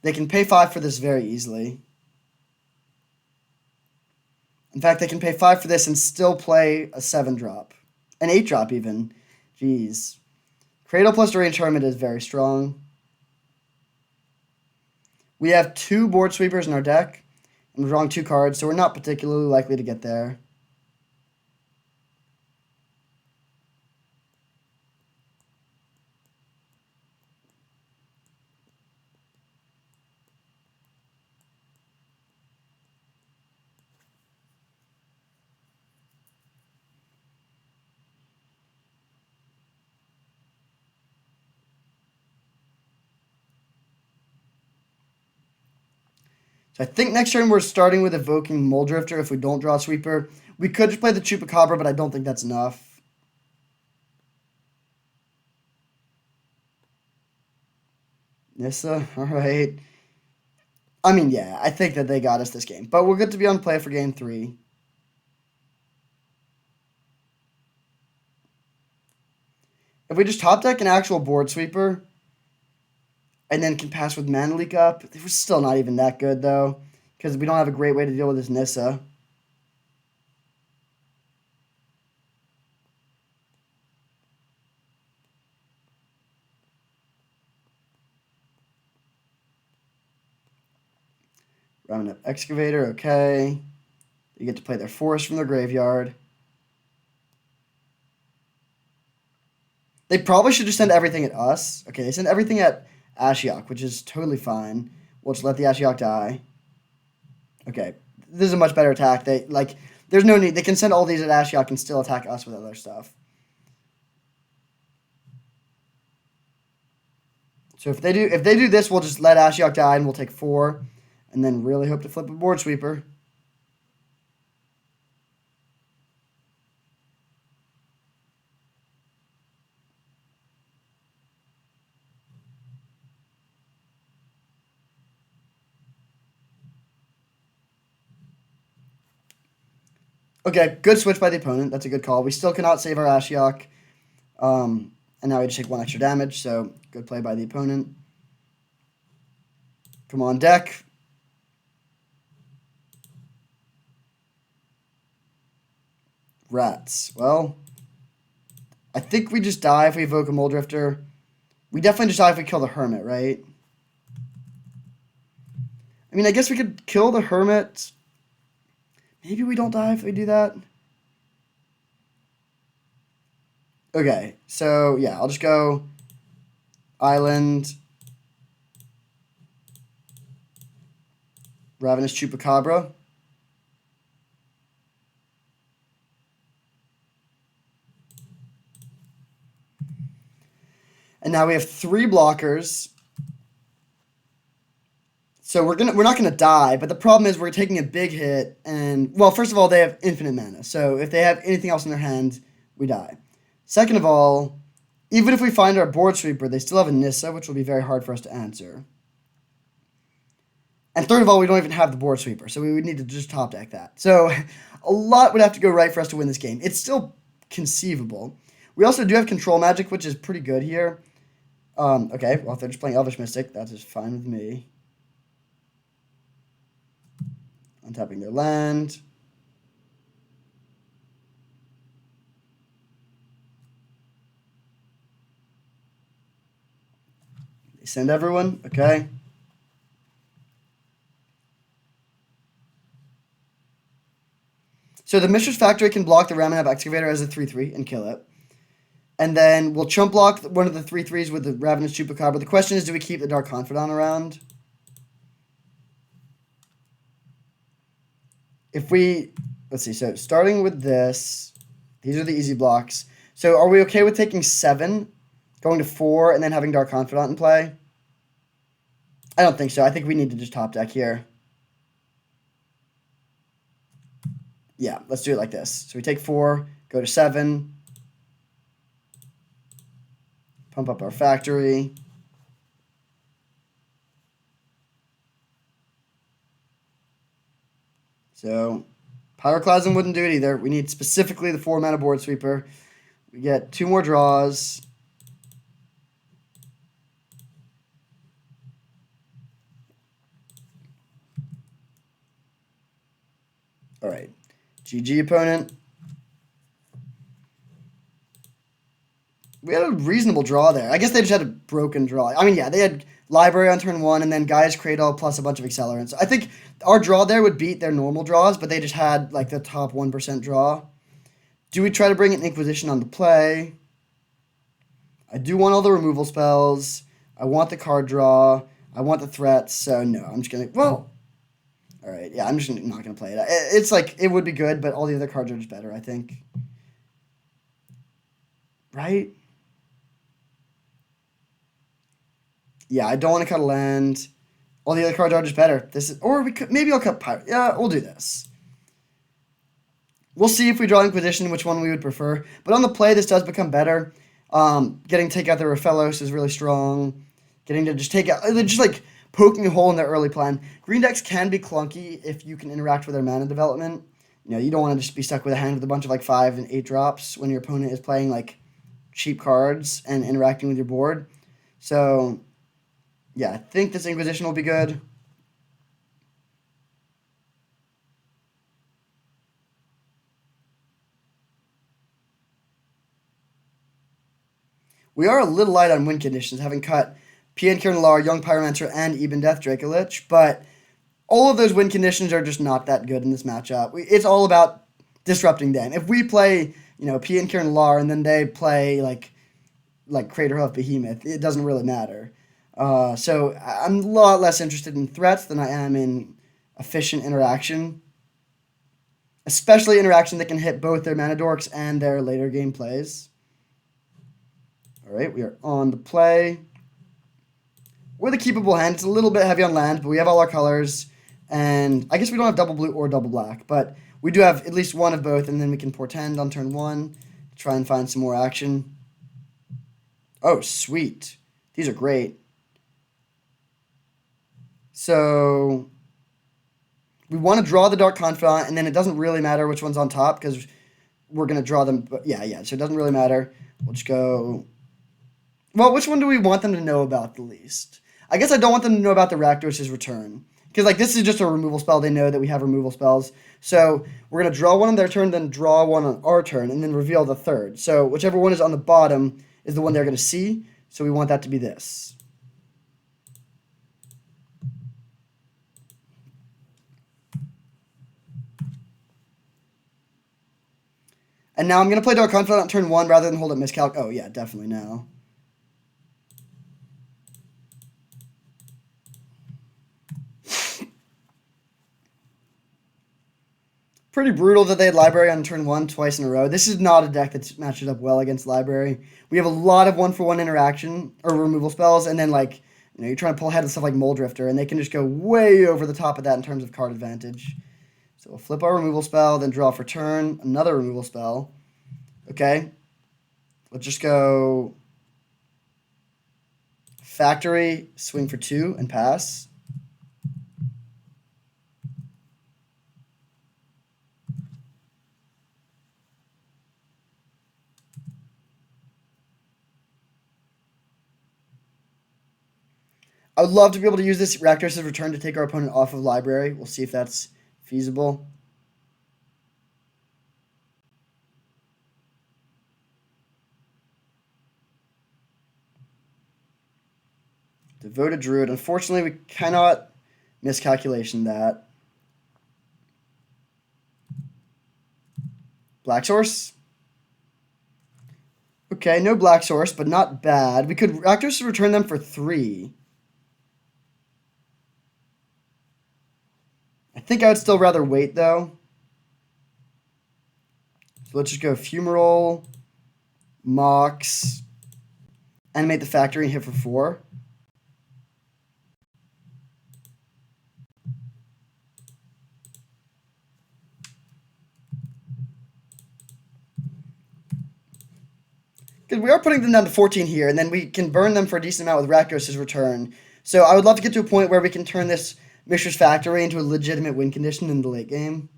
They can pay 5 for this very easily. In fact, they can pay 5 for this and still play a 7-drop. An 8-drop even. Jeez. Cradle plus Deranged Hermit is very strong. We have 2 board sweepers in our deck, and we're drawing 2 cards, so we're not particularly likely to get there. So I think next turn we're starting with Evoking Muldrifter if we don't draw a sweeper. We could just play the Chupacabra, but I don't think that's enough. Nissa, alright. I mean, yeah, I think that they got us this game. But we're good to be on play for game 3. If we just top deck an actual board sweeper, and then can pass with Mana Leak up, we're still not even that good, though, because we don't have a great way to deal with this Nissa. Roundup Excavator, okay. You get to play their Forest from their graveyard. They probably should just send everything at us. Okay, they send everything at Ashiok, which is totally fine. We'll just let the Ashiok die. Okay, this is a much better attack. There's no need. They can send all these at Ashiok and still attack us with other stuff. So if they do this, we'll just let Ashiok die and we'll take 4, and then really hope to flip a board sweeper. Okay, good switch by the opponent. That's a good call. We still cannot save our Ashiok. And now we just take 1 extra damage, so good play by the opponent. Come on, deck. Rats. Well, I think we just die if we evoke a Mole Drifter. We definitely just die if we kill the Hermit, right? I mean, I guess we could kill the Hermit. Maybe we don't die if we do that. Okay, so yeah, I'll just go Island, Ravenous Chupacabra. And now we have 3 blockers. So we're not gonna die, but the problem is we're taking a big hit, and well, first of all, they have infinite mana. So if they have anything else in their hand, we die. Second of all, even if we find our board sweeper, they still have a Nissa, which will be very hard for us to answer. And third of all, we don't even have the board sweeper, so we would need to just top deck that. So a lot would have to go right for us to win this game. It's still conceivable. We also do have control magic, which is pretty good here. Okay, well, if they're just playing Elvish Mystic, that's just fine with me. Untapping their land. They send everyone. Okay. So the Mishra's Factory can block the Ramanab Excavator as a 3/3 and kill it. And then we'll chump block one of the 3/3s with the Ravenous Chupacabra. The question is, do we keep the Dark Confidant around? If we, let's see, so starting with this, these are the easy blocks. So are we okay with taking 7, going to 4, and then having Dark Confidant in play? I don't think so. I think we need to just top deck here. Yeah, let's do it like this. So we take 4, go to 7, pump up our factory. So Pyroclasm wouldn't do it either. We need specifically the 4 mana board sweeper. We get 2 more draws. All right. GG, opponent. We had a reasonable draw there. I guess they just had a broken draw. I mean, yeah, they had Library on turn 1 and then Gaia's Cradle plus a bunch of accelerants. I think our draw there would beat their normal draws, but they just had like the top 1% draw. Do we try to bring an Inquisition on the play? I do want all the removal spells. I want the card draw. I want the threats. So no, I'm just gonna. Well, all right, yeah, I'm just not gonna play it. It's like it would be good, but all the other cards are just better, I think. Right? Yeah, I don't want to cut a land. All the other cards are just better. This is, or we could maybe I'll cut Pirate. Yeah, we'll do this. We'll see if we draw Inquisition, which one we would prefer. But on the play, this does become better. Getting to take out the Raphaelos is really strong. Getting to just take out, just like poking a hole in their early plan. Green decks can be clunky if you can interact with their mana development. You know, you don't want to just be stuck with a hand with a bunch of like 5 and 8 drops when your opponent is playing like cheap cards and interacting with your board. So, yeah, I think this Inquisition will be good. We are a little light on win conditions, having cut Pien Kirnalar, Young Pyromancer, and Eben Death Dracolich, but all of those win conditions are just not that good in this matchup. It's all about disrupting them. If we play, you know, Pien Kirnalar and then they play like Craterhoof Behemoth, it doesn't really matter. So I'm a lot less interested in threats than I am in efficient interaction, especially interaction that can hit both their mana dorks and their later game plays. All right, we are on the play. With a keepable hand, it's a little bit heavy on land, but we have all our colors. And I guess we don't have double blue or double black, but we do have at least one of both, and then we can portend on turn 1 to try and find some more action. Oh, sweet. These are great. So We want to draw the Dark Confidant, and then it doesn't really matter which one's on top because we're going to draw them. But yeah, so it doesn't really matter. We'll just go... Well, which one do we want them to know about the least? I guess I don't want them to know about the Rakdos's return. Because, like, this is just a removal spell. They know that we have removal spells. So we're going to draw one on their turn, then draw one on our turn, and then reveal the third. So whichever one is on the bottom is the one they're going to see. So we want that to be this. And now I'm going to play Dark Confidant on turn 1 rather than hold it miscalc. Oh, yeah, definitely now. Pretty brutal that they had Library on turn 1 twice in a row. This is not a deck that matches up well against Library. We have a lot of 1-for-1 interaction or removal spells, and then, like, you're trying to pull ahead of stuff like Moldrifter, and they can just go way over the top of that in terms of card advantage. So we'll flip our removal spell, then draw for turn, another removal spell. Okay. Let's just go Factory, swing for 2, and pass. I would love to be able to use this Rakdos's return to take our opponent off of Library. We'll see if that's feasible. Devoted Druid. Unfortunately, we cannot miscalculation that. Black Source. Okay, no Black Source, but not bad. We could Rakdos's return them for 3. I think I would still rather wait, though. So let's just go Fumarole, Mox, animate the Factory, and hit for 4. Because we are putting them down to 14 here, and then we can burn them for a decent amount with Rakdos's return. So I would love to get to a point where we can turn this Mishra's Factory into a legitimate win condition in the late game.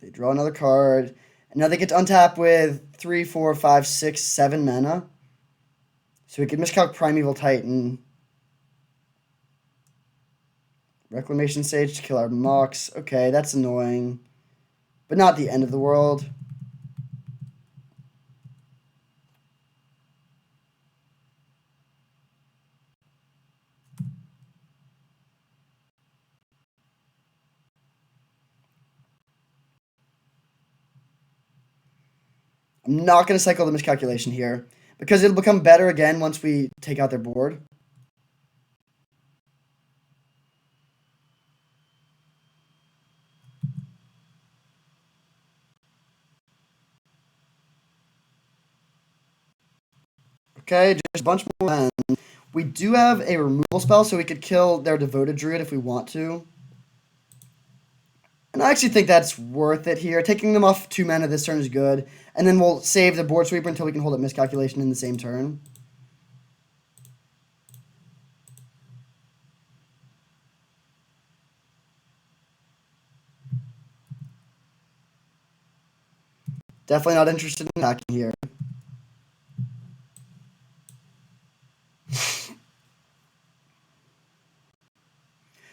They draw another card. And now they get to untap with 3, 4, 5, 6, 7 mana. So we can miscalc Primeval Titan. Reclamation Sage to kill our Mox. Okay, that's annoying. But not the end of the world. I'm not going to cycle the miscalculation here because it'll become better again once we take out their board. Okay, just a bunch more land. We do have a removal spell, so we could kill their Devoted Druid if we want to. And I actually think that's worth it here. Taking them off 2 mana this turn is good. And then we'll save the board sweeper until we can hold up miscalculation in the same turn. Definitely not interested in attacking here.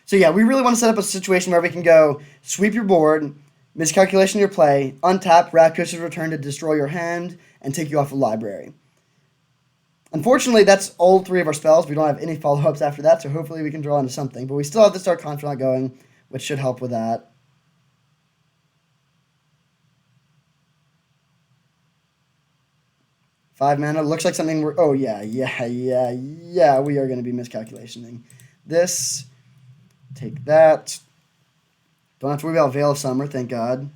So yeah, we really want to set up a situation where we can go sweep your board, miscalculation your play, untap, Rakdos's return to destroy your hand, and take you off a library. Unfortunately, that's all 3 of our spells. We don't have any follow-ups after that, so hopefully we can draw into something. But we still have the Dark Confidant going, which should help with that. Five mana. Looks like something we're... Oh, yeah. We are going to be miscalculating. This. Take that. Don't have to worry about Veil of Summer, thank God.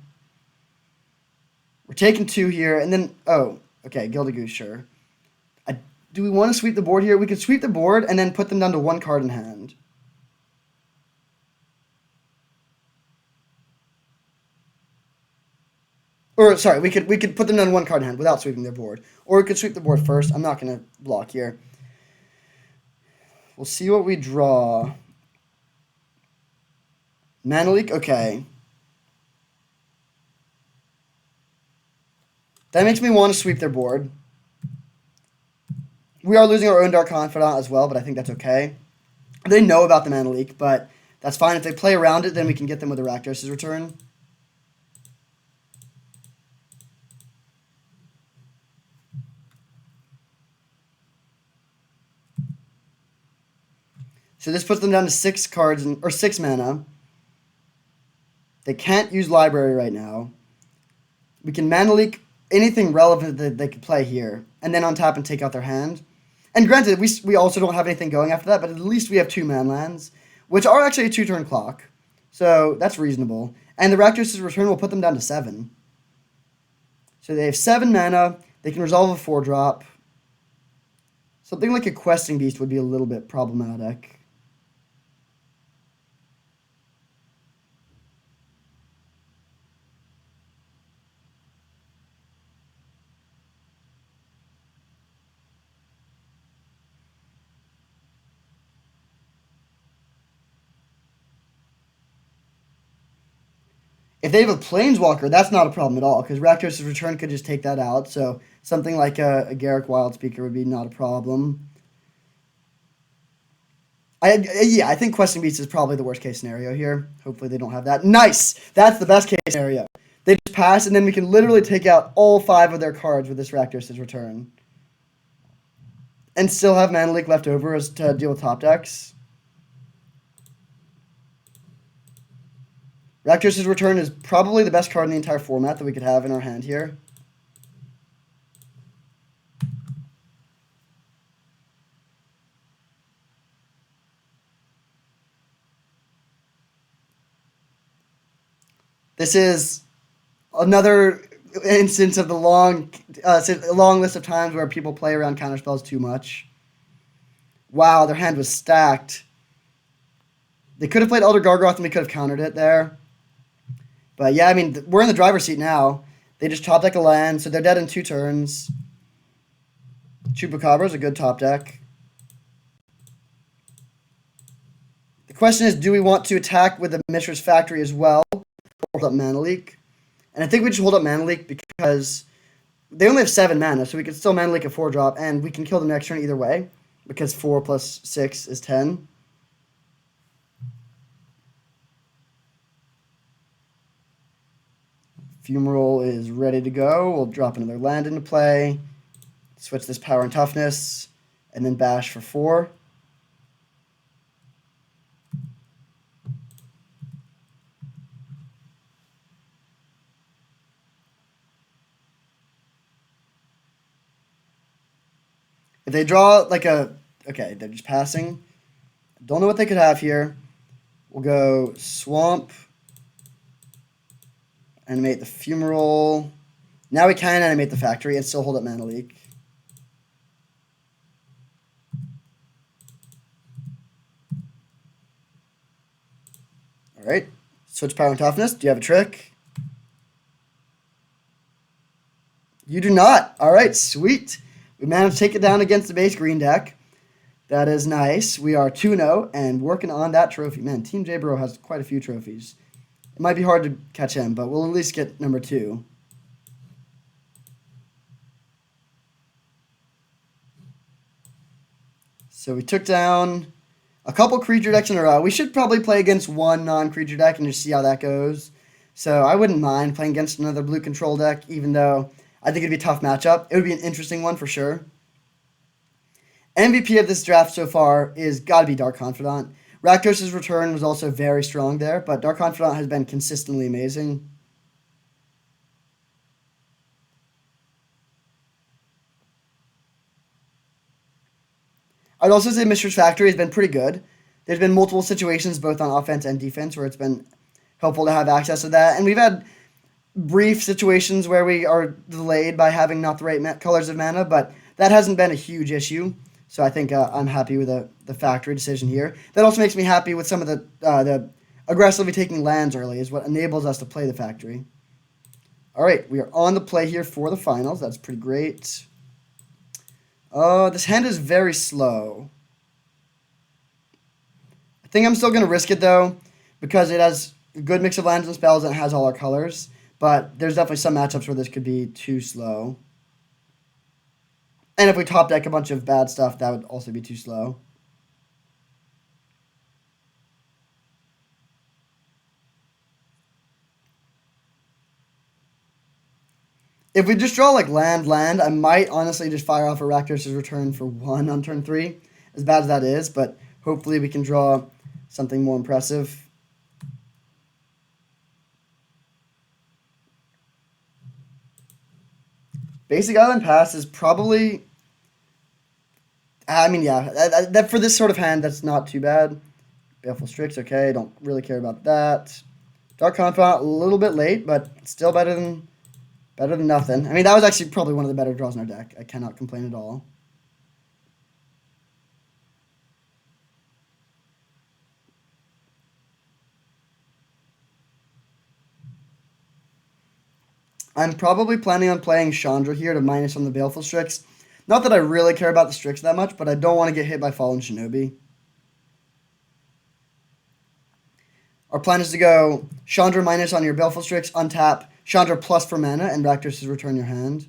We're taking 2 here, and then... Oh, okay. Gilded Goose, sure. Do we want to sweep the board here? We could sweep the board and then put them down to 1 card in hand. Or, sorry, we could put them down to 1 card in hand without sweeping their board. Or we could sweep the board first. I'm not going to block here. We'll see what we draw. Mana leak? Okay. That makes me want to sweep their board. We are losing our own Dark Confidant as well, but I think that's okay. They know about the mana leak, but that's fine. If they play around it, then we can get them with a Rakdos' return. So this puts them down to 6 cards, or 6 mana. They can't use Library right now. We can mana leak anything relevant that they could play here, and then untap and take out their hand. And granted, we also don't have anything going after that, but at least we have 2 man lands, which are actually a 2-turn clock. So that's reasonable. And the Rakdos' return will put them down to 7. So they have 7 mana. They can resolve a 4-drop. Something like a Questing Beast would be a little bit problematic. If they have a Planeswalker, that's not a problem at all, because Rakdos' return could just take that out. So something like a Garruk Wildspeaker would be not a problem. I think Questing Beast is probably the worst case scenario here. Hopefully they don't have that. Nice! That's the best case scenario. They just pass, and then we can literally take out all 5 of their cards with this Rakdos' return. And still have Mana Leak left over as to deal with top decks. Rakdos' return is probably the best card in the entire format that we could have in our hand here. This is another instance of the long list of times where people play around counterspells too much. Wow, their hand was stacked. They could have played Elder Gargoth and we could have countered it there. But yeah, I mean, we're in the driver's seat now. They just top deck a land, so they're dead in 2 turns. Chupacabra is a good top deck. The question is, do we want to attack with the Mishra's Factory as well, or hold up Mana Leak? And I think we just hold up Mana Leak because they only have 7 mana, so we can still Mana Leak a 4-drop, and we can kill them next turn either way, because 4 plus 6 is 10. Fumarole is ready to go. We'll drop another land into play, switch this Power and Toughness, and then bash for 4. If they draw like a... Okay, they're just passing. Don't know what they could have here. We'll go Swamp. Animate the Fumarole. Now we can animate the Factory and still hold up Mana Leak. Alright. Switch Power and Toughness. Do you have a trick? You do not. Alright, sweet. We managed to take it down against the base green deck. That is nice. We are 2-0 and working on that trophy. Man, Team J-Bro has quite a few trophies. It might be hard to catch him, but we'll at least get number 2. So we took down a couple creature decks in a row. We should probably play against one non-creature deck and just see how that goes. So I wouldn't mind playing against another blue control deck, even though I think it'd be a tough matchup. It would be an interesting one for sure. MVP of this draft so far is got to be Dark Confidant. Rakdos' return was also very strong there, but Dark Confidant has been consistently amazing. I'd also say Mishra's Factory has been pretty good. There's been multiple situations, both on offense and defense, where it's been helpful to have access to that. And we've had brief situations where we are delayed by having not the right colors of mana, but that hasn't been a huge issue. So I think I'm happy with the Factory decision here. That also makes me happy with some of the aggressively taking lands early is what enables us to play the Factory. All right, we are on the play here for the finals. That's pretty great. This hand is very slow. I think I'm still going to risk it, though, because it has a good mix of lands and spells and it has all our colors. But there's definitely some matchups where this could be too slow. And if we top deck a bunch of bad stuff, that would also be too slow. If we just draw like land, I might honestly just fire off a Rakdos' Return for 1 on turn 3, as bad as that is, but hopefully we can draw something more impressive. Basic Island Pass is probably, I mean, yeah, that for this sort of hand, that's not too bad. Baleful Strix, okay, don't really care about that. Dark Confidant, a little bit late, but still better than nothing. I mean, that was actually probably one of the better draws in our deck. I cannot complain at all. I'm probably planning on playing Chandra here to minus on the Baleful Strix. Not that I really care about the Strix that much, but I don't want to get hit by Fallen Shinobi. Our plan is to go Chandra minus on your Baleful Strix, untap, Chandra plus for mana, and Rakdos' Return your hand.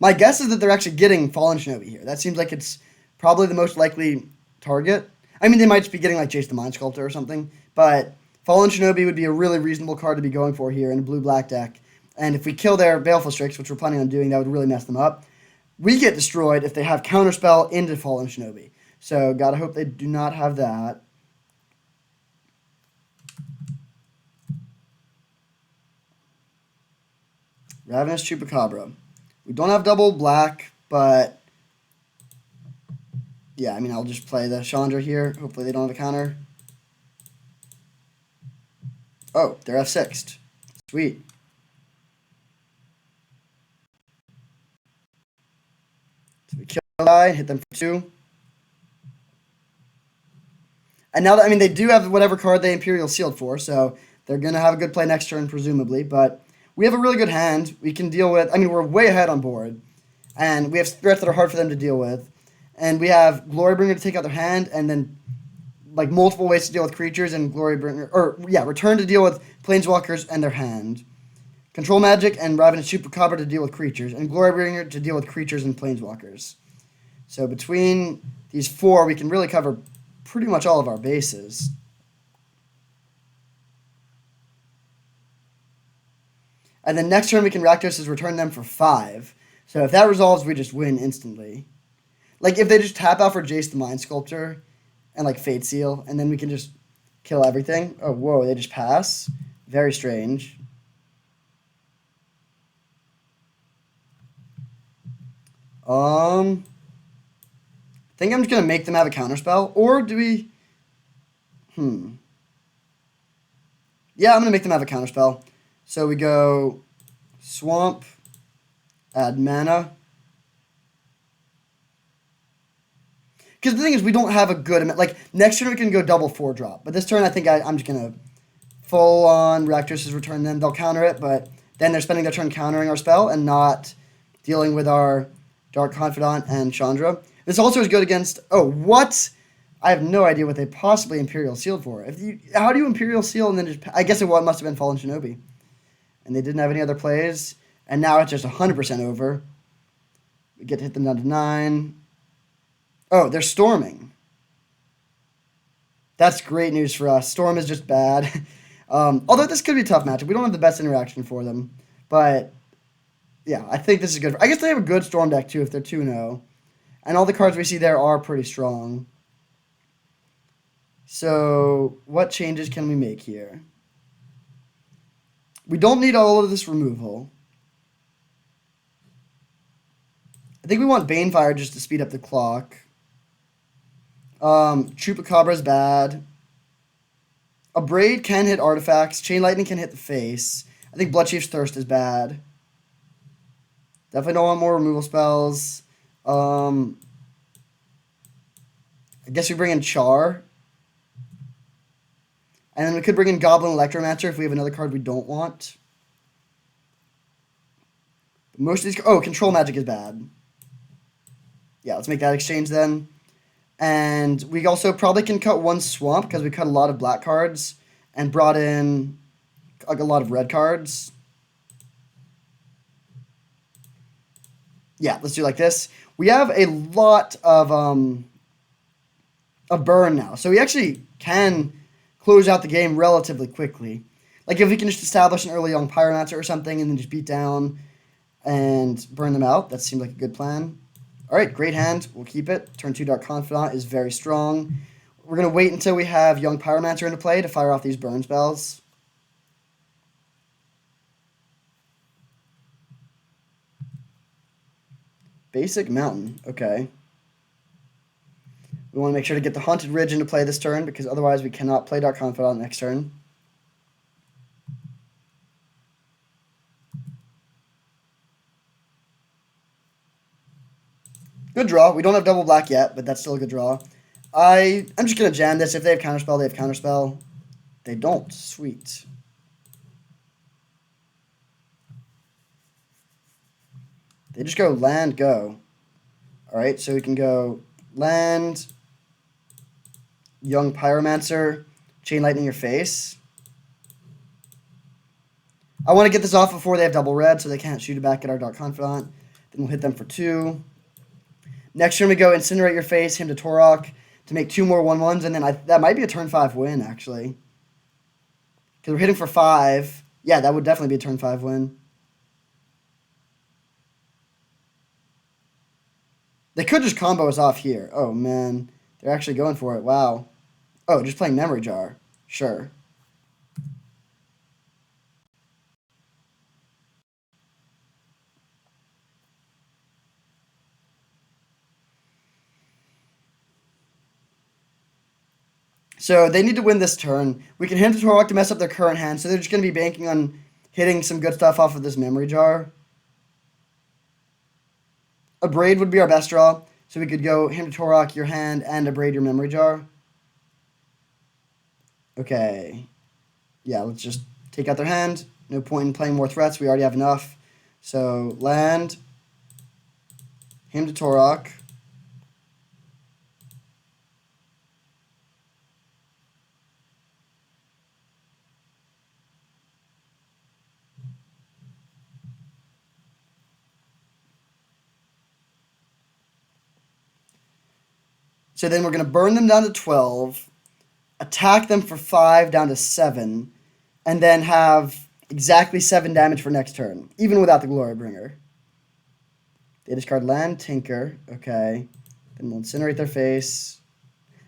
My guess is that they're actually getting Fallen Shinobi here. That seems like it's probably the most likely target. I mean, they might just be getting like Jace the Mind Sculptor or something, but Fallen Shinobi would be a really reasonable card to be going for here in a blue-black deck. And if we kill their Baleful Strix, which we're planning on doing, that would really mess them up. We get destroyed if they have Counterspell into Fallen Shinobi. So, gotta hope they do not have that. Ravenous Chupacabra. We don't have double black, but yeah, I mean, I'll just play the Chandra here. Hopefully they don't have a counter. Oh, they're F6'd. Sweet. So we kill the guy, hit them for 2. And now that, I mean, they do have whatever card they Imperial Sealed for, so they're going to have a good play next turn, presumably. But we have a really good hand. We can deal with, I mean, we're way ahead on board. And we have threats that are hard for them to deal with. And we have Glorybringer to take out their hand, and then like multiple ways to deal with creatures, and Glorybringer, or yeah, Return to deal with Planeswalkers and their hand. Control Magic and Ravenous Chupacabra to deal with creatures, and Glorybringer to deal with creatures and Planeswalkers. So between these 4, we can really cover pretty much all of our bases. And then next turn we can Rakdos' Return them for 5. So if that resolves, we just win instantly. Like if they just tap out for Jace the Mind Sculptor and like Fate Seal, and then we can just kill everything. Oh, whoa, they just pass. Very strange. I think I'm just going to make them have a counterspell. Or do we... Yeah, I'm going to make them have a counterspell. So we go Swamp, add mana. Because the thing is, we don't have a good amount. Like, next turn we can go double 4-drop. But this turn, I think I'm just going to full-on Rakdos' Return them. They'll counter it, but then they're spending their turn countering our spell and not dealing with our Dark Confidant and Chandra. This also is good against... Oh, what? I have no idea what they possibly Imperial Sealed for. How do you Imperial Seal and then just... I guess it must have been Fallen Shinobi. And they didn't have any other plays. And now it's just 100% over. We get to hit them down to 9. Oh, they're storming. That's great news for us. Storm is just bad. Although this could be a tough matchup. We don't have the best interaction for them. But, yeah, I think this is good. I guess they have a good Storm deck, too, if they're 2-0. And all the cards we see there are pretty strong. So, what changes can we make here? We don't need all of this removal. I think we want Banefire just to speed up the clock. Chupacabra's bad. A Braid can hit artifacts. Chain Lightning can hit the face. I think Bloodchief's Thirst is bad. Definitely don't want more removal spells. I guess we bring in Char. And then we could bring in Goblin Electromancer if we have another card we don't want. Most of these... Oh, Control Magic is bad. Yeah, let's make that exchange then. And we also probably can cut one swamp because we cut a lot of black cards and brought in like a lot of red cards. Yeah, let's do like this. We have a lot of a burn now, so we actually can close out the game relatively quickly. Like if we can just establish an early young Pyromancer or something and then just beat down and burn them out, that seemed like a good plan. All right, great hand. We'll keep it. Turn 2 Dark Confidant is very strong. We're going to wait until we have young Pyromancer into play to fire off these burn spells. Basic Mountain, okay. We want to make sure to get the Haunted Ridge into play this turn because otherwise we cannot play Dark Confidant next turn. Good draw. We don't have double black yet, but that's still a good draw. I'm just going to jam this. If they have Counterspell, they have Counterspell. They don't. Sweet. They just go land, go. All right, so we can go land, young Pyromancer, Chain Lightning your face. I want to get this off before they have double red so they can't shoot it back at our Dark Confidant. Then we'll hit them for 2. Next turn we go Incinerate your face, him to Torok to make 2 more 1/1s, and then that might be a turn 5 win, actually. Because we're hitting for 5. Yeah, that would definitely be a turn 5 win. They could just combo us off here. Oh, man. They're actually going for it. Wow. Oh, just playing Memory Jar. Sure. So they need to win this turn. We can hit the Torok to mess up their current hand, so they're just going to be banking on hitting some good stuff off of this Memory Jar. A Braid would be our best draw, so we could go him to Torok your hand and a Braid your Memory Jar. Okay. Yeah, let's just take out their hand. No point in playing more threats. We already have enough. So land, him to Torok. So then we're going to burn them down to 12, attack them for 5 down to 7, and then have exactly 7 damage for next turn, even without the Glorybringer. They discard land, Tinker. Okay. Then we'll Incinerate their face.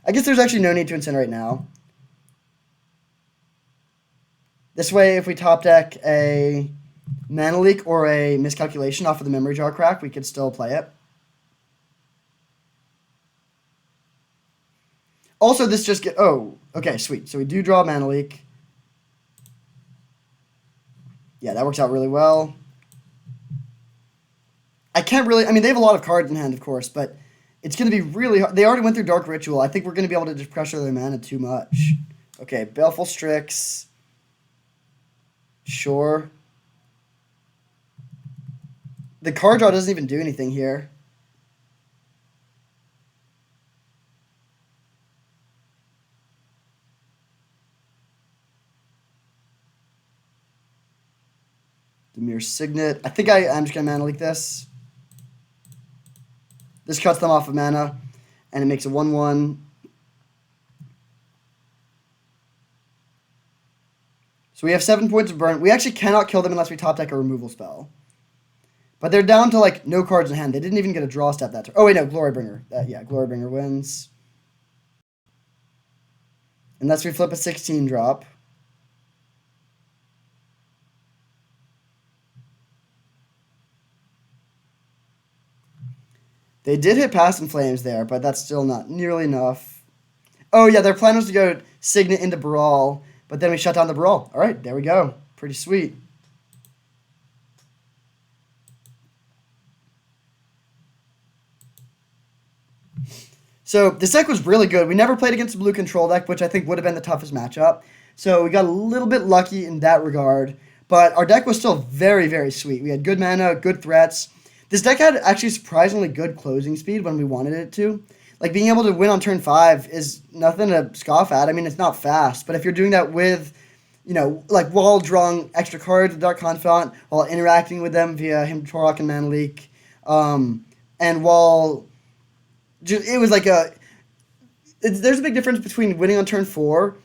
I guess there's actually no need to Incinerate now. This way, if we top deck a Mana Leak or a Miscalculation off of the Memory Jar crack, we could still play it. Also, this just get... Oh, okay, sweet. So we do draw Mana Leak. Yeah, that works out really well. I can't really... I mean, they have a lot of cards in hand, of course, but it's going to be really hard. They already went through Dark Ritual. I think we're going to be able to just pressure their mana too much. Okay, Baleful Strix. Sure. The card draw doesn't even do anything here. Demir Signet. I think I'm just going to Mana Leak this. This cuts them off of mana, and it makes a 1/1. So we have 7 points of burn. We actually cannot kill them unless we top deck a removal spell. But they're down to, like, no cards in hand. They didn't even get a draw step that turn. Oh, wait, no, Glorybringer. Yeah, Glorybringer wins. Unless we flip a 16 drop. They did hit Past in Flames there, but that's still not nearly enough. Oh, yeah, their plan was to go Signet into Brawl, but then we shut down the Brawl. All right, there we go. Pretty sweet. So this deck was really good. We never played against a blue control deck, which I think would have been the toughest matchup. So we got a little bit lucky in that regard. But our deck was still very, very sweet. We had good mana, good threats. This deck had actually surprisingly good closing speed when we wanted it to. Like, being able to win on turn 5 is nothing to scoff at. I mean, it's not fast, but if you're doing that with, like, while drawing extra cards with Dark Confidant, while interacting with them via him, Torok, and Manalik, and while it was like there's a big difference between winning on turn 4,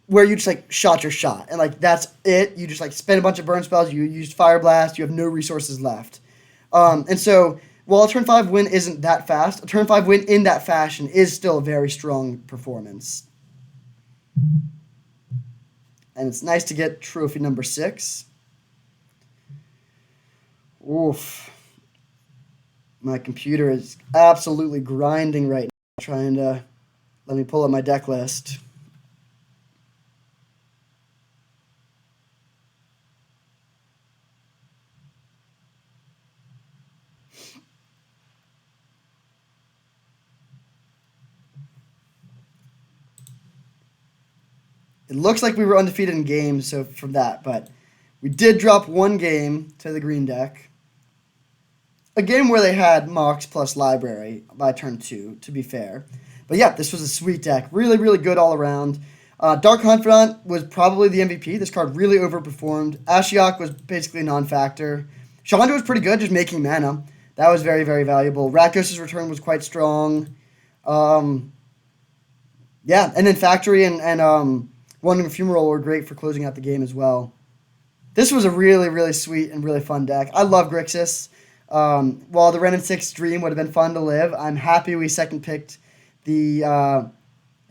where you just like shot your shot and like that's it. You just like spend a bunch of burn spells. You used Fire Blast. You have no resources left. And so while a turn 5 win isn't that fast, a turn 5 win in that fashion is still a very strong performance. And it's nice to get trophy number 6. Oof. My computer is absolutely grinding right now, trying to let me pull up my deck list. It looks like we were undefeated in games, so from that, but we did drop one game to the green deck. A game where they had Mox plus Library by turn 2, to be fair. But yeah, this was a sweet deck. Really, really good all around. Dark Confidant was probably the MVP. This card really overperformed. Ashiok was basically a non-factor. Chandra was pretty good, just making mana. That was very, very valuable. Rakdos' return was quite strong. Yeah, and then Factory and Wandering Fumarole were great for closing out the game as well. This was a really, really sweet and really fun deck. I love Grixis. While the Ren and 6 Dream would have been fun to live, I'm happy we second picked I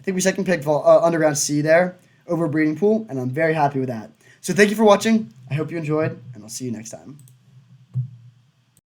think we second picked Underground Sea there over Breeding Pool, and I'm very happy with that. So thank you for watching. I hope you enjoyed, and I'll see you next time.